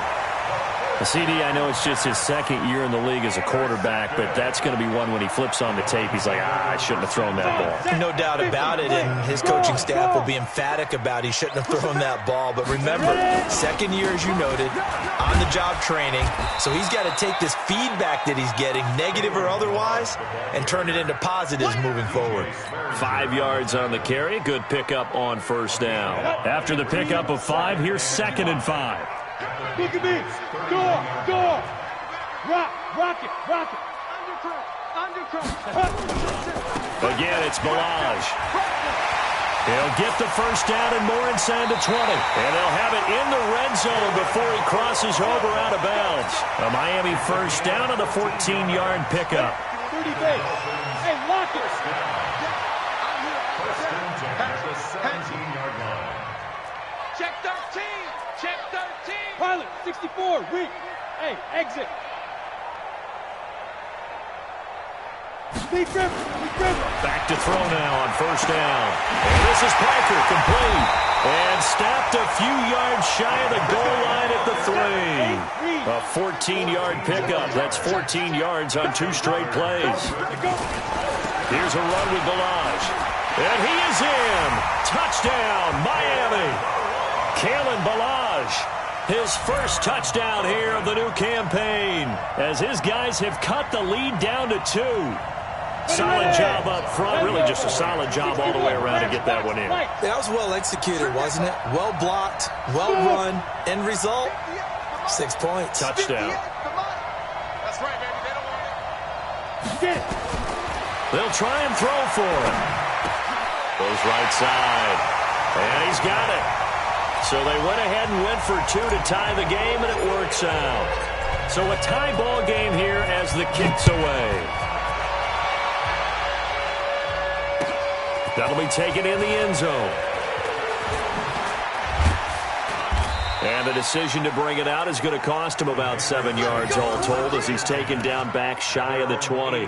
CD, I know it's just his 2nd year in the league as a quarterback, but that's going to be one when he flips on the tape. He's like, I shouldn't have thrown that ball. No doubt about it, and his coaching staff will be emphatic about he shouldn't have thrown that ball. But remember, 2nd year, as you noted, on-the-job training, so he's got to take this feedback that he's getting, negative or otherwise, and turn it into positives moving forward. 5 yards on the carry. Good pickup on 1st down. After the pickup of 5, here's 2nd and 5. Look at me. Go. Rock it. Undercross. Again, it's Balaj. He'll get the 1st down and more inside the 20. And they'll have it in the red zone before he crosses over out of bounds. A Miami 1st down on the 14-yard pickup. 30 base. Hey, lock it. First and 10 at the 17-yard line. Check 13. Check 13. Pilot, 64, weak. Hey, exit. Lead gripper. Back to throw now on 1st down. And this is Parker, complete. And stopped a few yards shy of the goal line at the 3. A 14-yard pickup. That's 14 yards on 2 straight plays. Here's a run with Balaj. And he is in. Touchdown, Miami. Kalen Balaj, his 1st touchdown here of the new campaign, as his guys have cut the lead down to 2. Solid job up front, really just a solid job all the way around to get that one in. That was well executed, wasn't it? Well blocked, well run. End result, 6 points. Touchdown. That's right, baby. They don't want it. Get it. They'll try and throw for him. Goes right side. And he's got it. So they went ahead and went for 2 to tie the game, and it works out. So a tie ball game here as the kick's away. That'll be taken in the end zone. And the decision to bring it out is going to cost him about 7 yards all told as he's taken down back shy of the 20.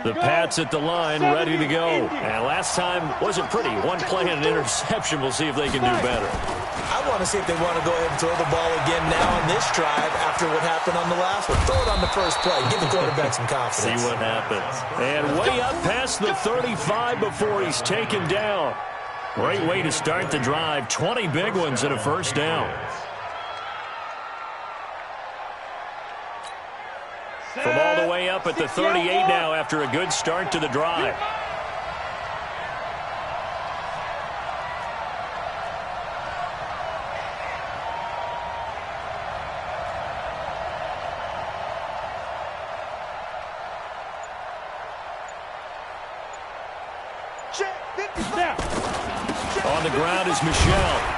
The Pats at the line, ready to go. And last time wasn't pretty. One play and an interception. We'll see if they can do better. I want to see if they want to go ahead and throw the ball again now on this drive after what happened on the last one. Throw it on the first play. Give the quarterback some confidence. See what happens. And way up past the 35 before he's taken down. Great way to start the drive. 20 big ones and a first down. From all the way up at the 38 now after a good start to the drive. On the ground is Michel.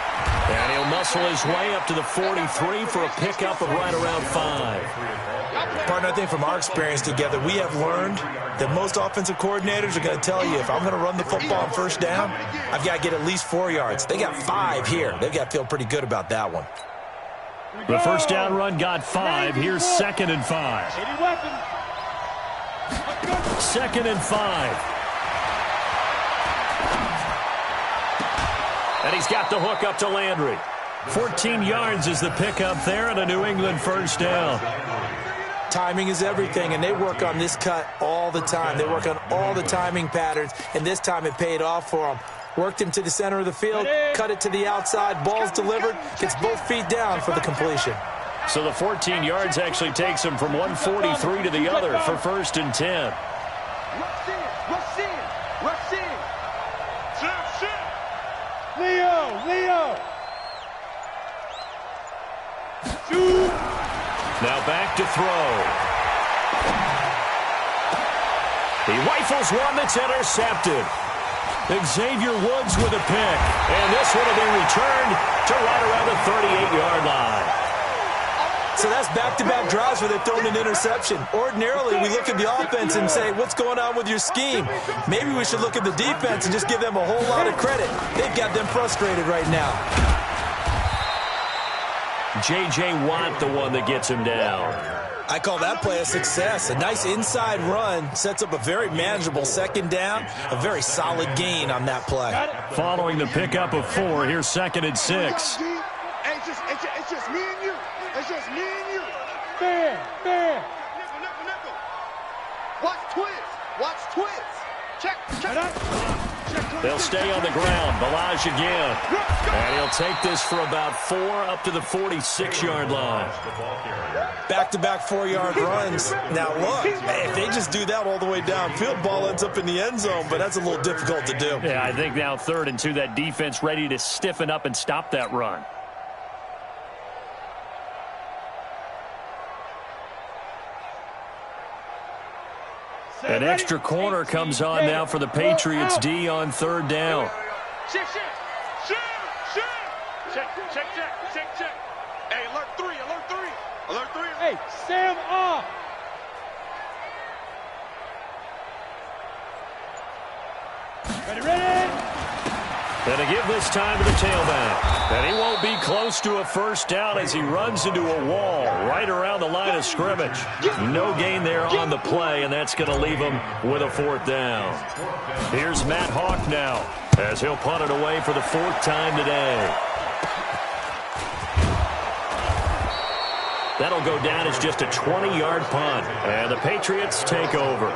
And he'll muscle his way up to the 43 for a pickup of right around 5. Partner, I think from our experience together, we have learned that most offensive coordinators are going to tell you, if I'm going to run the football on first down, I've got to get at least 4 yards. They got 5 here. They've got to feel pretty good about that one. The first down run got 5. Here's 2nd and 5. 2nd and 5. And he's got the hook up to Landry. 14 yards is the pickup there and a New England first down. Timing is everything, and they work on this cut all the time. They work on all the timing patterns, and this time it paid off for them. Worked him to the center of the field, cut it to the outside, ball's delivered, gets both feet down for the completion. So the 14 yards actually takes him from 143 to the other for 1st and 10. Leo! Now back to throw. He rifles one that's intercepted. Xavier Woods with a pick. And this one will be returned to right around the 38-yard line. So that's back-to-back drives where they've thrown an interception. Ordinarily, we look at the offense and say, what's going on with your scheme? Maybe we should look at the defense and just give them a whole lot of credit. They've got them frustrated right now. J.J. Watt, the one that gets him down. I call that play a success. A nice inside run sets up a very manageable 2nd down. A very solid gain on that play. Following the pickup of 4, here's 2nd and 6. It's just me and you. It's just me and you. Fair. Nickel. Watch twins. Check. They'll stay on the ground. Balaj again. And he'll take this for about 4 up to the 46-yard line. Back-to-back 4-yard runs. Now, look, if they just do that all the way downfield, ball ends up in the end zone, but that's a little difficult to do. Yeah, I think now 3rd and 2, that defense ready to stiffen up and stop that run. An extra corner comes on now for the Patriots D on 3rd down. Check. Hey, alert 3. Hey, Sam off. Ready. And to give this time to the tailback. And he won't be close to a first down as he runs into a wall right around the line of scrimmage. No gain there on the play, and that's going to leave him with a 4th down. Here's Matt Hawk now as he'll punt it away for the 4th time today. That'll go down as just a 20-yard punt, and the Patriots take over.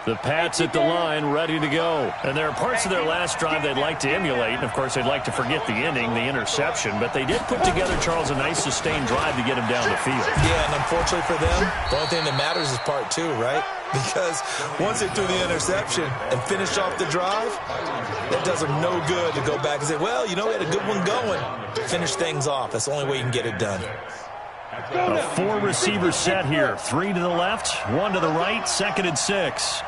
The Pats at the line, ready to go. And there are parts of their last drive they'd like to emulate. And, of course, they'd like to forget the ending, the interception. But they did put together, Charles, a nice sustained drive to get him down the field. Yeah, and unfortunately for them, the only thing that matters is part 2, right? Because once they threw the interception and finished off the drive, that does them no good to go back and say, well, you know, we had a good one going. Finish things off. That's the only way you can get it done. A 4-receiver set here. 3 to the left, 1 to the right, 2nd and 6.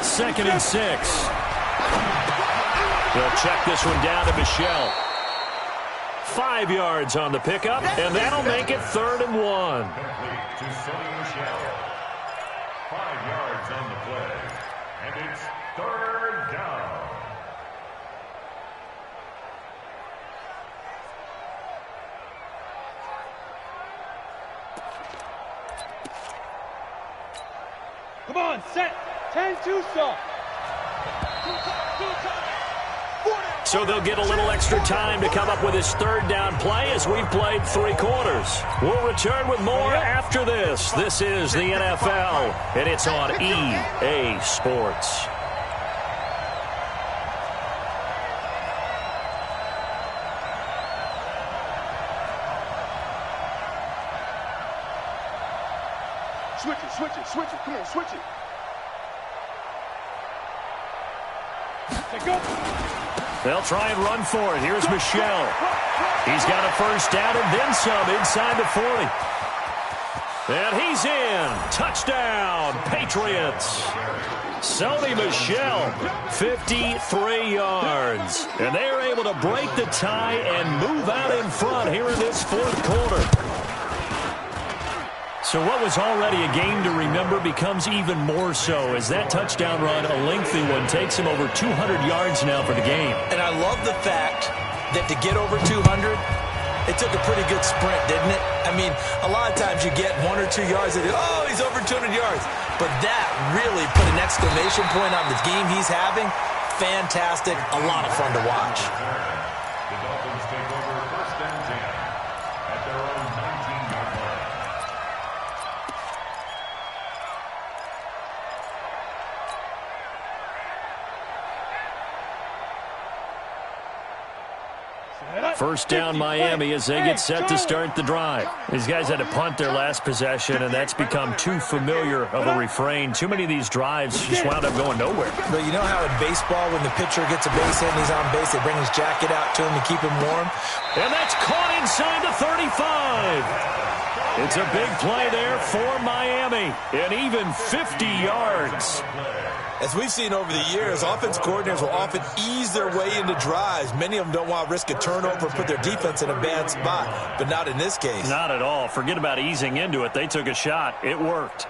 Second and 6. They'll check this one down to Michelle. 5 yards on the pickup, and that'll make it 3rd and 1. To Sonny Michel. 5 yards on the play, and it's 3rd down. Come on, set. 10-2 stop. So they'll get a little extra time to come up with his 3rd down play as we've played 3 quarters. We'll return with more after this. This is the NFL, and it's on EA Sports. Switch it. Come on, switch it. They'll try and run for it. Here's Michelle. He's got a first down and then some inside the 40. And he's in. Touchdown, Patriots. Sonny Michel, 53 yards. And they are able to break the tie and move out in front here in this 4th quarter. So what was already a game to remember becomes even more so as that touchdown run, a lengthy one, takes him over 200 yards now for the game. And I love the fact that to get over 200, it took a pretty good sprint, didn't it? I mean, a lot of times you get 1 or 2 yards and oh, he's over 200 yards. But that really put an exclamation point on the game he's having. Fantastic. A lot of fun to watch. The Dolphins take over 1st and 10 at their own 19-yard line. First down Miami as they get set to start the drive. These guys had to punt their last possession, and that's become too familiar of a refrain. Too many of these drives just wound up going nowhere. But you know how in baseball, when the pitcher gets a base hit and he's on base, they bring his jacket out to him to keep him warm? And that's caught inside the 35. It's a big play there for Miami, and even 50 yards. As we've seen over the years, offense coordinators will often ease their way into drives. Many of them don't want to risk a turnover and put their defense in a bad spot, but not in this case. Not at all. Forget about easing into it. They took a shot. It worked.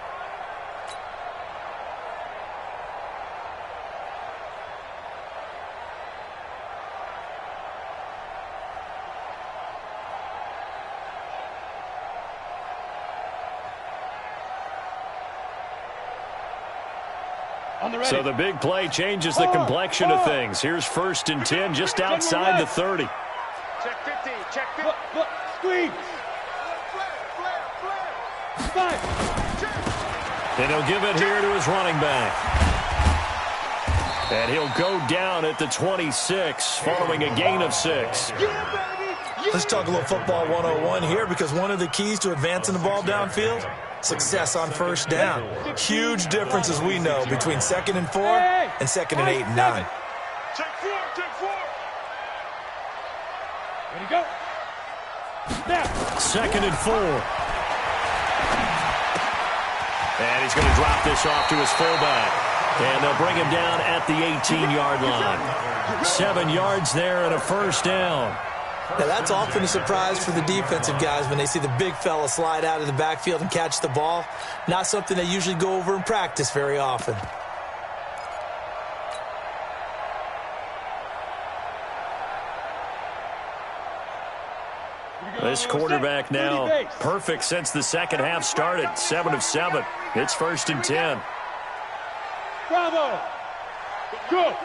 So the big play changes the complexion of things. Here's 1st and 10 just outside the 30. Check 15, check 15. Look, squeeze. Flare. And he'll give it here to his running back. And he'll go down at the 26 following a gain of 6. Let's talk a little football 101 here, because one of the keys to advancing the ball downfield, success on first down. Huge difference, as we know, between 2nd and 4 and 2nd and 8 and 9. Check 4, check 4. Ready to go. Now. 2nd and 4. And he's going to drop this off to his fullback. And they'll bring him down at the 18-yard line. 7 yards there and a first down. Now, that's often a surprise for the defensive guys when they see the big fella slide out of the backfield and catch the ball. Not something they usually go over in practice very often. This quarterback now perfect since the second half started. 7 of 7. It's 1st and 10. Bravo. Go.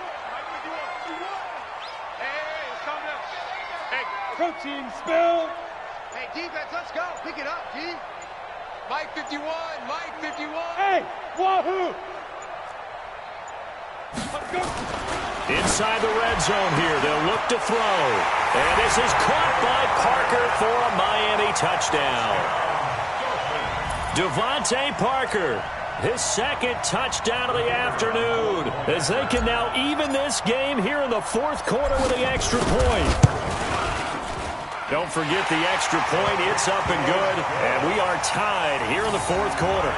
Protein spill. Hey, defense, let's go. Pick it up, D. Mike 51. Mike 51. Hey, wahoo. Let's go. Inside the red zone here. They'll look to throw. And this is caught by Parker for a Miami touchdown. Devontae Parker, his second touchdown of the afternoon, as they can now even this game here in the fourth quarter with the extra point. Don't forget the extra point. It's up and good. And we are tied here in the fourth quarter.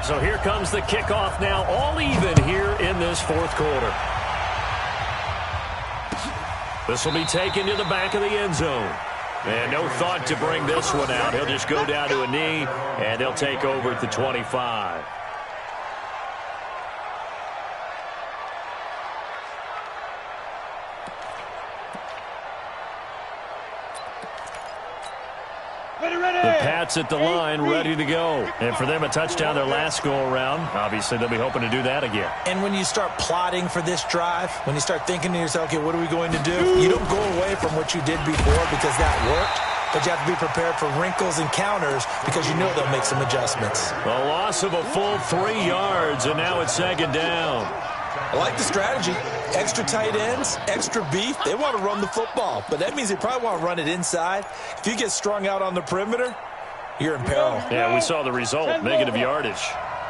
So here comes the kickoff now, all even here in this fourth quarter. This will be taken to the back of the end zone. And no thought to bring this one out. He'll just go down to a knee, and they'll take over at the 25. The Pats at the line, ready to go. And for them, a touchdown their last go-around. Obviously, they'll be hoping to do that again. And when you start plotting for this drive, when you start thinking to yourself, okay, what are we going to do? You don't go away from what you did before because that worked. But you have to be prepared for wrinkles and counters because you know they'll make some adjustments. A loss of a full 3 yards, and now it's second down. I like the strategy. Extra tight ends, extra beef. They want to run the football, but that means they probably want to run it inside. If you get strung out on the perimeter, you're in peril. Yeah, we saw the result, negative yardage.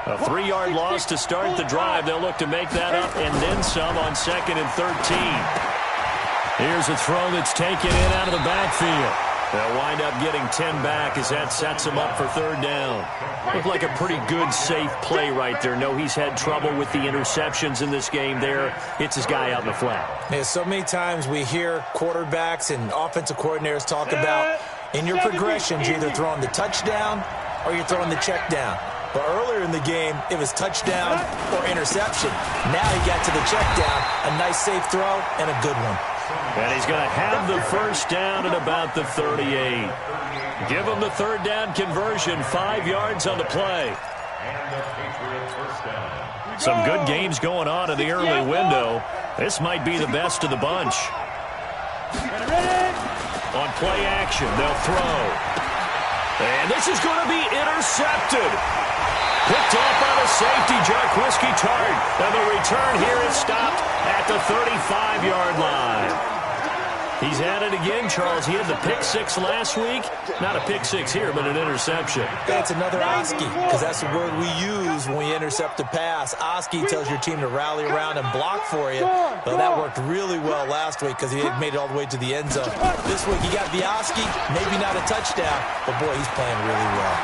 A 3-yard loss to start the drive. They'll look to make that up and then some on 2nd and 13. Here's a throw that's taken in out of the backfield. They'll wind up getting 10 back as that sets him up for third down. Looked like a pretty good, safe play right there. No, he's had trouble with the interceptions in this game there. It's his guy out in the flat. Yeah, so many times we hear quarterbacks and offensive coordinators talk about in your progressions, you're either throwing the touchdown or you're throwing the check down. But earlier in the game, it was touchdown or interception. Now he got to the check down, a nice safe throw, and a good one. And he's going to have the first down at about the 38. Give him the third down conversion, 5 yards on the play. Some good games going on in the early window. This might be the best of the bunch. On play action, they'll throw. And this is going to be intercepted. Picked off by the safety, Jarquiski Tart. And the return here is stopped at the 35-yard line. He's at it again, Charles. He had the pick six last week. Not a pick six here, but an interception. That's another Oski, because that's the word we use when we intercept a pass. Oski tells your team to rally around and block for you. Well, that worked really well last week because he had made it all the way to the end zone. This week he got the Oski, maybe not a touchdown, but boy, he's playing really well.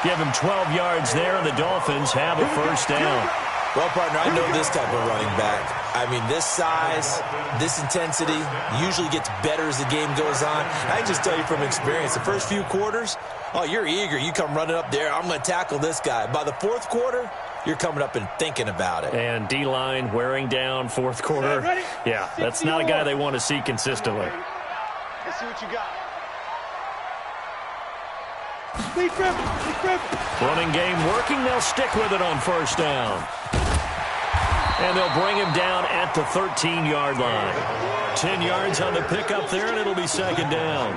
Give him 12 yards there, and the Dolphins have a first down. Well, partner, I know this type of running back. I mean, this size, this intensity usually gets better as the game goes on. I can just tell you from experience, the first few quarters, oh, you're eager. You come running up there, I'm going to tackle this guy. By the fourth quarter, you're coming up and thinking about it. And D-line wearing down fourth quarter. Yeah, that's not a guy they want to see consistently. Let's see what you got. Running game working. They'll stick with it on first down. And they'll bring him down at the 13-yard line. 10 yards on the pickup there, and it'll be second down.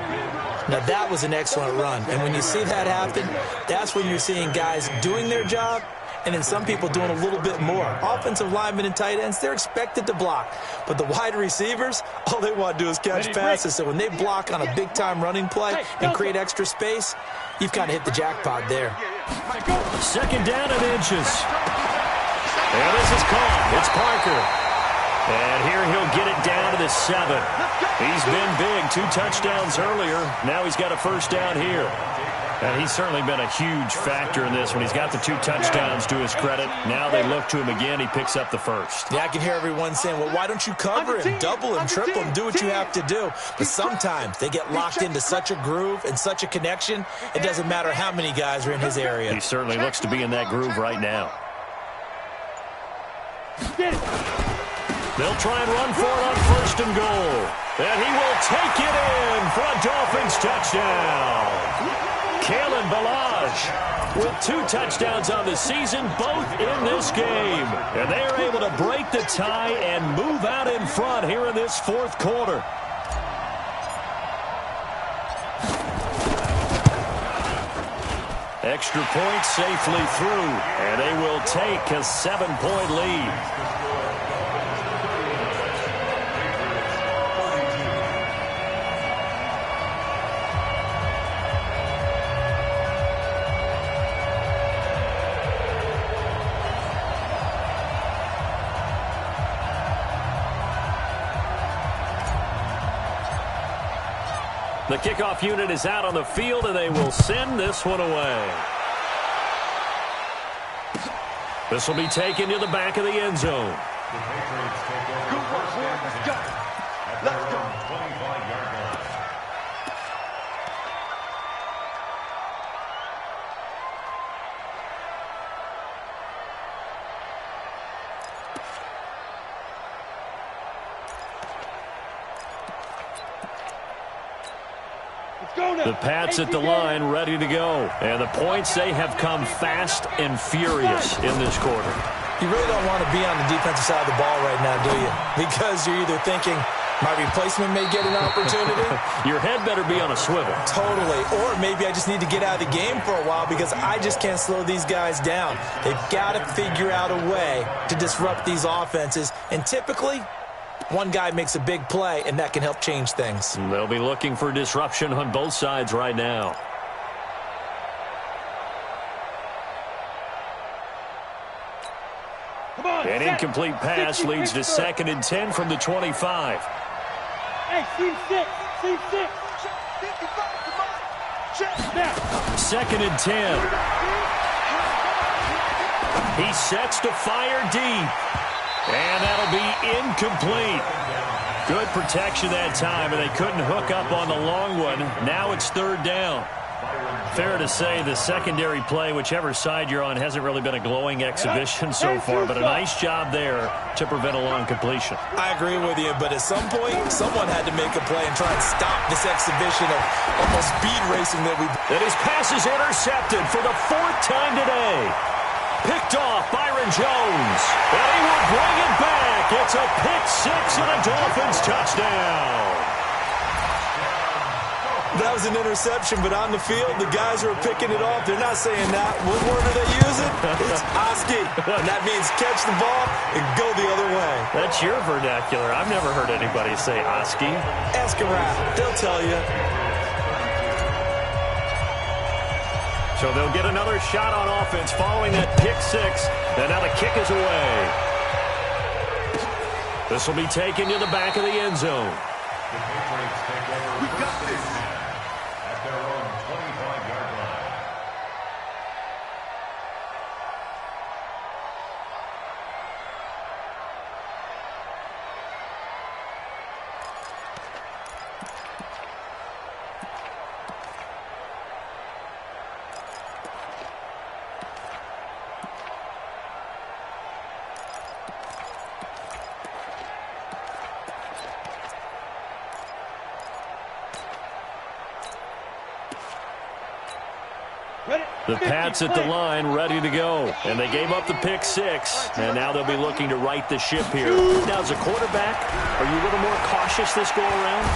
Now, that was an excellent run. And when you see that happen, that's when you're seeing guys doing their job and then some people doing a little bit more. Offensive linemen and tight ends, they're expected to block. But the wide receivers, all they want to do is catch passes. So when they block on a big-time running play and create extra space, you've kind of hit the jackpot there. Second down and inches. And this is caught. It's Parker. And here he'll get it down to the 7. He's been big. 2 touchdowns earlier. Now he's got a first down here. And he's certainly been a huge factor in this when he's got the 2 touchdowns to his credit. Now they look to him again. He picks up the first. Yeah, I can hear everyone saying, well, why don't you cover him, double him, triple him, do what you have to do. But sometimes they get locked into such a groove and such a connection, it doesn't matter how many guys are in his area. He certainly looks to be in that groove right now. They'll try and run for it on first and goal. And he will take it in for a Dolphins touchdown. Kalen Ballage with 2 touchdowns on the season, both in this game. And they are able to break the tie and move out in front here in this 4th quarter. Extra point safely through, and they will take a 7-point lead. The kickoff unit is out on the field, and they will send this one away. This will be taken to the back of the end zone. The Patriots take over first down. Let's go. Let's go. 25-yard line. The Pats at the line, ready to go. And the points, they have come fast and furious in this quarter. You really don't want to be on the defensive side of the ball right now, do you? Because you're either thinking, my replacement may get an opportunity. Your head better be on a swivel. Totally. Or maybe I just need to get out of the game for a while because I just can't slow these guys down. They've got to figure out a way to disrupt these offenses. And typically, one guy makes a big play, and that can help change things. They'll be looking for disruption on both sides right now. An incomplete pass leads to 2nd and 10 from the 25. Hey, seam 6. 2nd and 10. He sets to fire deep. And that'll be incomplete. Good protection that time, and they couldn't hook up on the long one. Now it's 3rd down. Fair to say the secondary play, whichever side you're on, hasn't really been a glowing exhibition so far, but a nice job there to prevent a long completion. I agree with you, but at some point, someone had to make a play and try and stop this exhibition of almost speed racing that we've... And his pass is intercepted for the 4th time today. Picked off Byron Jones, and he will bring it back. It's a pick 6 and a Dolphins touchdown. That was an interception, but on the field, the guys who are picking it off, they're not saying that. What word are they using? It's Oski, and that means catch the ball and go the other way. That's your vernacular. I've never heard anybody say Oski. Ask around. They'll tell you. So they'll get another shot on offense following that pick 6. And now the kick is away. This will be taken to the back of the end zone. The Patriots take over. We got this. At their own 25-yard line. The Pats at the line, ready to go. And they gave up the pick 6, and now they'll be looking to right the ship here. Now, as a quarterback, are you a little more cautious this go-around?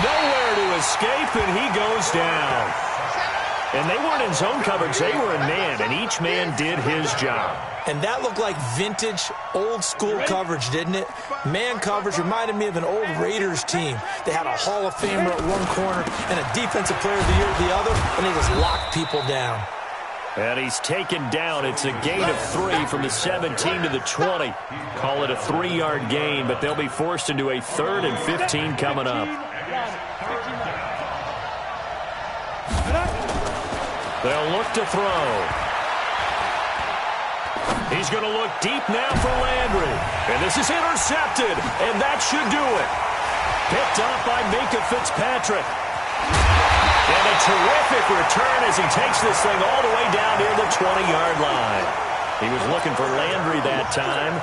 Nowhere to escape, and he goes down. And they weren't in zone coverage. They were in man, and each man did his job. And that looked like vintage, old-school coverage, didn't it? Man coverage reminded me of an old Raiders team. They had a Hall of Famer at one corner and a Defensive Player of the Year at the other, and they just locked people down. And he's taken down. It's a gain of 3 from the 17 to the 20. Call it a 3-yard gain, but they'll be forced into a 3rd and 15 coming up. They'll look to throw. He's going to look deep now for Landry. And this is intercepted, and that should do it. Picked up by Minkah Fitzpatrick. And a terrific return as he takes this thing all the way down near the 20-yard line. He was looking for Landry that time.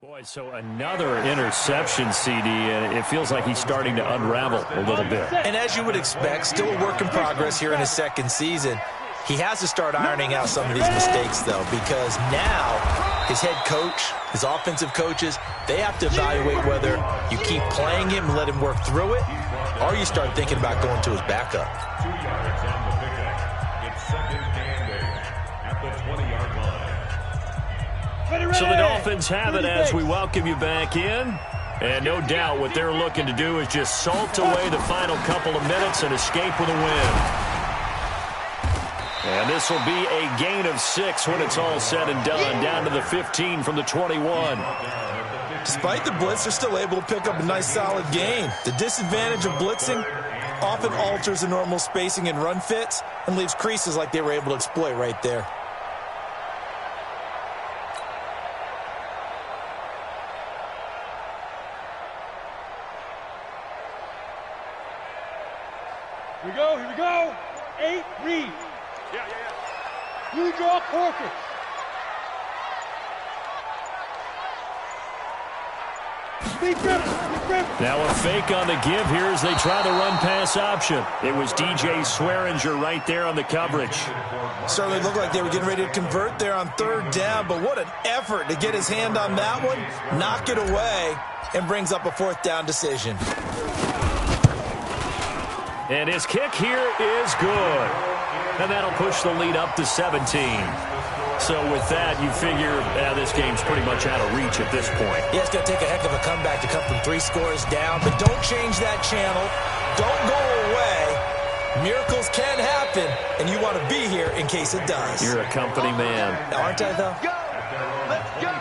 Boy, so another interception, CD, and it feels like he's starting to unravel a little bit. And as you would expect, still a work in progress here in his second season. He has to start ironing out some of these mistakes, though, because now his head coach, his offensive coaches, they have to evaluate whether you keep playing him and let him work through it, or you start thinking about going to his backup. 2 yards on the pickup. It's 2nd and 8 at the 20-yard line. So the Dolphins have it as we welcome you back in. And no doubt what they're looking to do is just salt away the final couple of minutes and escape with a win. And this will be a gain of 6 when it's all said and done, down to the 15 from the 21. Despite the blitz, they're still able to pick up a nice solid gain. The disadvantage of blitzing often alters the normal spacing and run fits and leaves creases like they were able to exploit right there. Here we go. 8, read. Yeah. You draw corpus. Now a fake on the give here as they try the run-pass option. It was DJ Swearinger right there on the coverage. Certainly looked like they were getting ready to convert there on 3rd down, but what an effort to get his hand on that one, knock it away, and brings up a 4th down decision. And his kick here is good. And that'll push the lead up to 17. So with that, you figure this game's pretty much out of reach at this point. Yeah, it's going to take a heck of a comeback to come from 3 scores down, but don't change that channel. Don't go away. Miracles can happen, and you want to be here in case it does. You're a company man. Aren't I, though? Go. Let's go.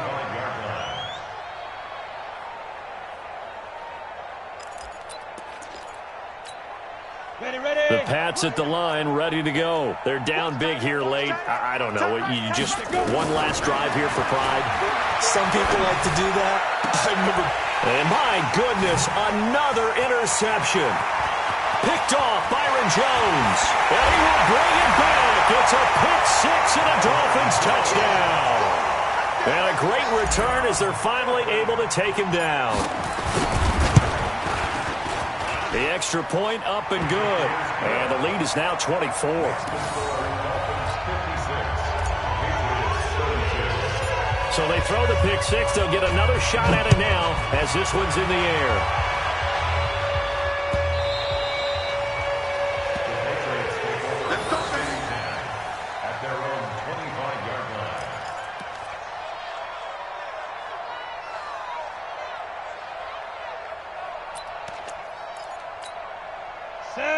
Ready. The Pats at the line, ready to go. They're down big here late. I don't know. You just one last drive here for pride. Some people like to do that. I remember. And my goodness, another interception. Picked off Byron Jones. And he will bring it back. It's a pick 6 and a Dolphins touchdown. And a great return as they're finally able to take him down. The extra point up and good. And the lead is now 24. So they throw the pick 6. They'll get another shot at it now as this one's in the air. At their own 25-yard line.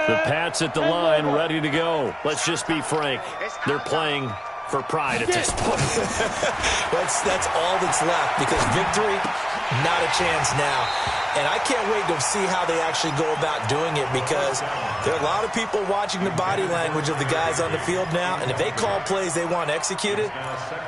The Pats at the line, ready to go. Let's just be frank. They're playing for pride at this point. That's all that's left, because victory, not a chance now. And I can't wait to see how they actually go about doing it, because there are a lot of people watching the body language of the guys on the field now, and if they call plays they want executed,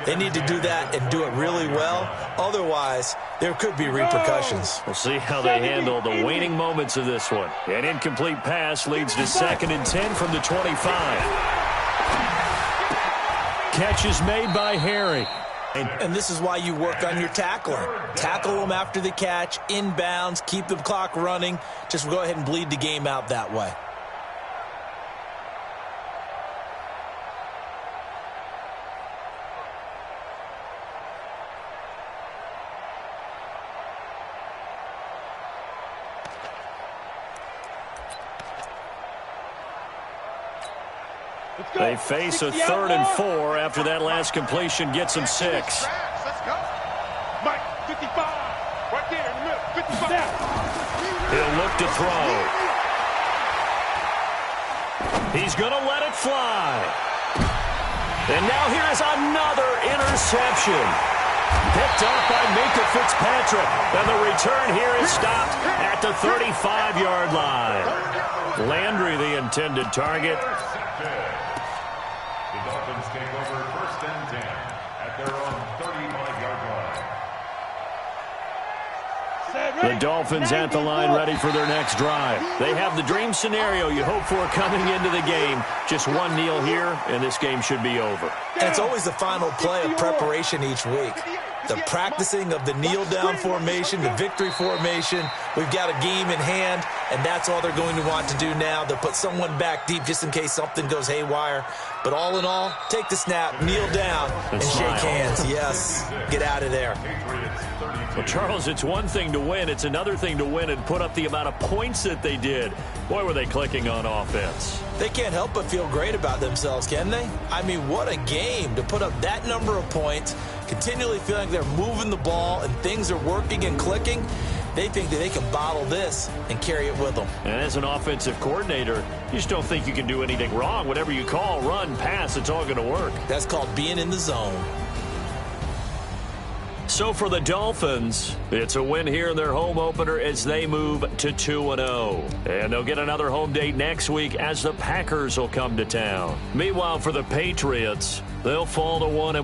they need to do that and do it really well. Otherwise, there could be repercussions. We'll see how they handle the waning moments of this one. An incomplete pass leads to 2nd and 10 from the 25. Catch is made by Harry. And this is why you work on your tackling. Tackle them after the catch, inbounds, keep the clock running. Just go ahead and bleed the game out that way. They face a 3rd and 4 after that last completion gets them 6. Let's go. Mike, 55. Right there in the middle. 55. He'll look to throw. He's going to let it fly. And now here is another interception. Picked up by Minka Fitzpatrick. And the return here is stopped at the 35-yard line. Landry, the intended target. The Dolphins take over 1st and 10 at their own 35-yard line. The Dolphins at the line, ready for their next drive. They have the dream scenario you hope for coming into the game. Just one kneel here, and this game should be over. And it's always the final play of preparation each week. The practicing of the kneel-down formation, the victory formation. We've got a game in hand, and that's all they're going to want to do now. They'll put someone back deep just in case something goes haywire. But all in all, take the snap, kneel down, and shake hands. Yes, get out of there. Well, Charles, it's one thing to win. It's another thing to win and put up the amount of points that they did. Boy, were they clicking on offense. They can't help but feel great about themselves, can they? I mean, what a game to put up that number of points, continually feeling they're moving the ball and things are working and clicking. They think that they can bottle this and carry it with them. And as an offensive coordinator, you just don't think you can do anything wrong. Whatever you call, run, pass, it's all going to work. That's called being in the zone. So for the Dolphins, it's a win here in their home opener as they move to 2-0. And they'll get another home date next week as the Packers will come to town. Meanwhile, for the Patriots, they'll fall to 1-1.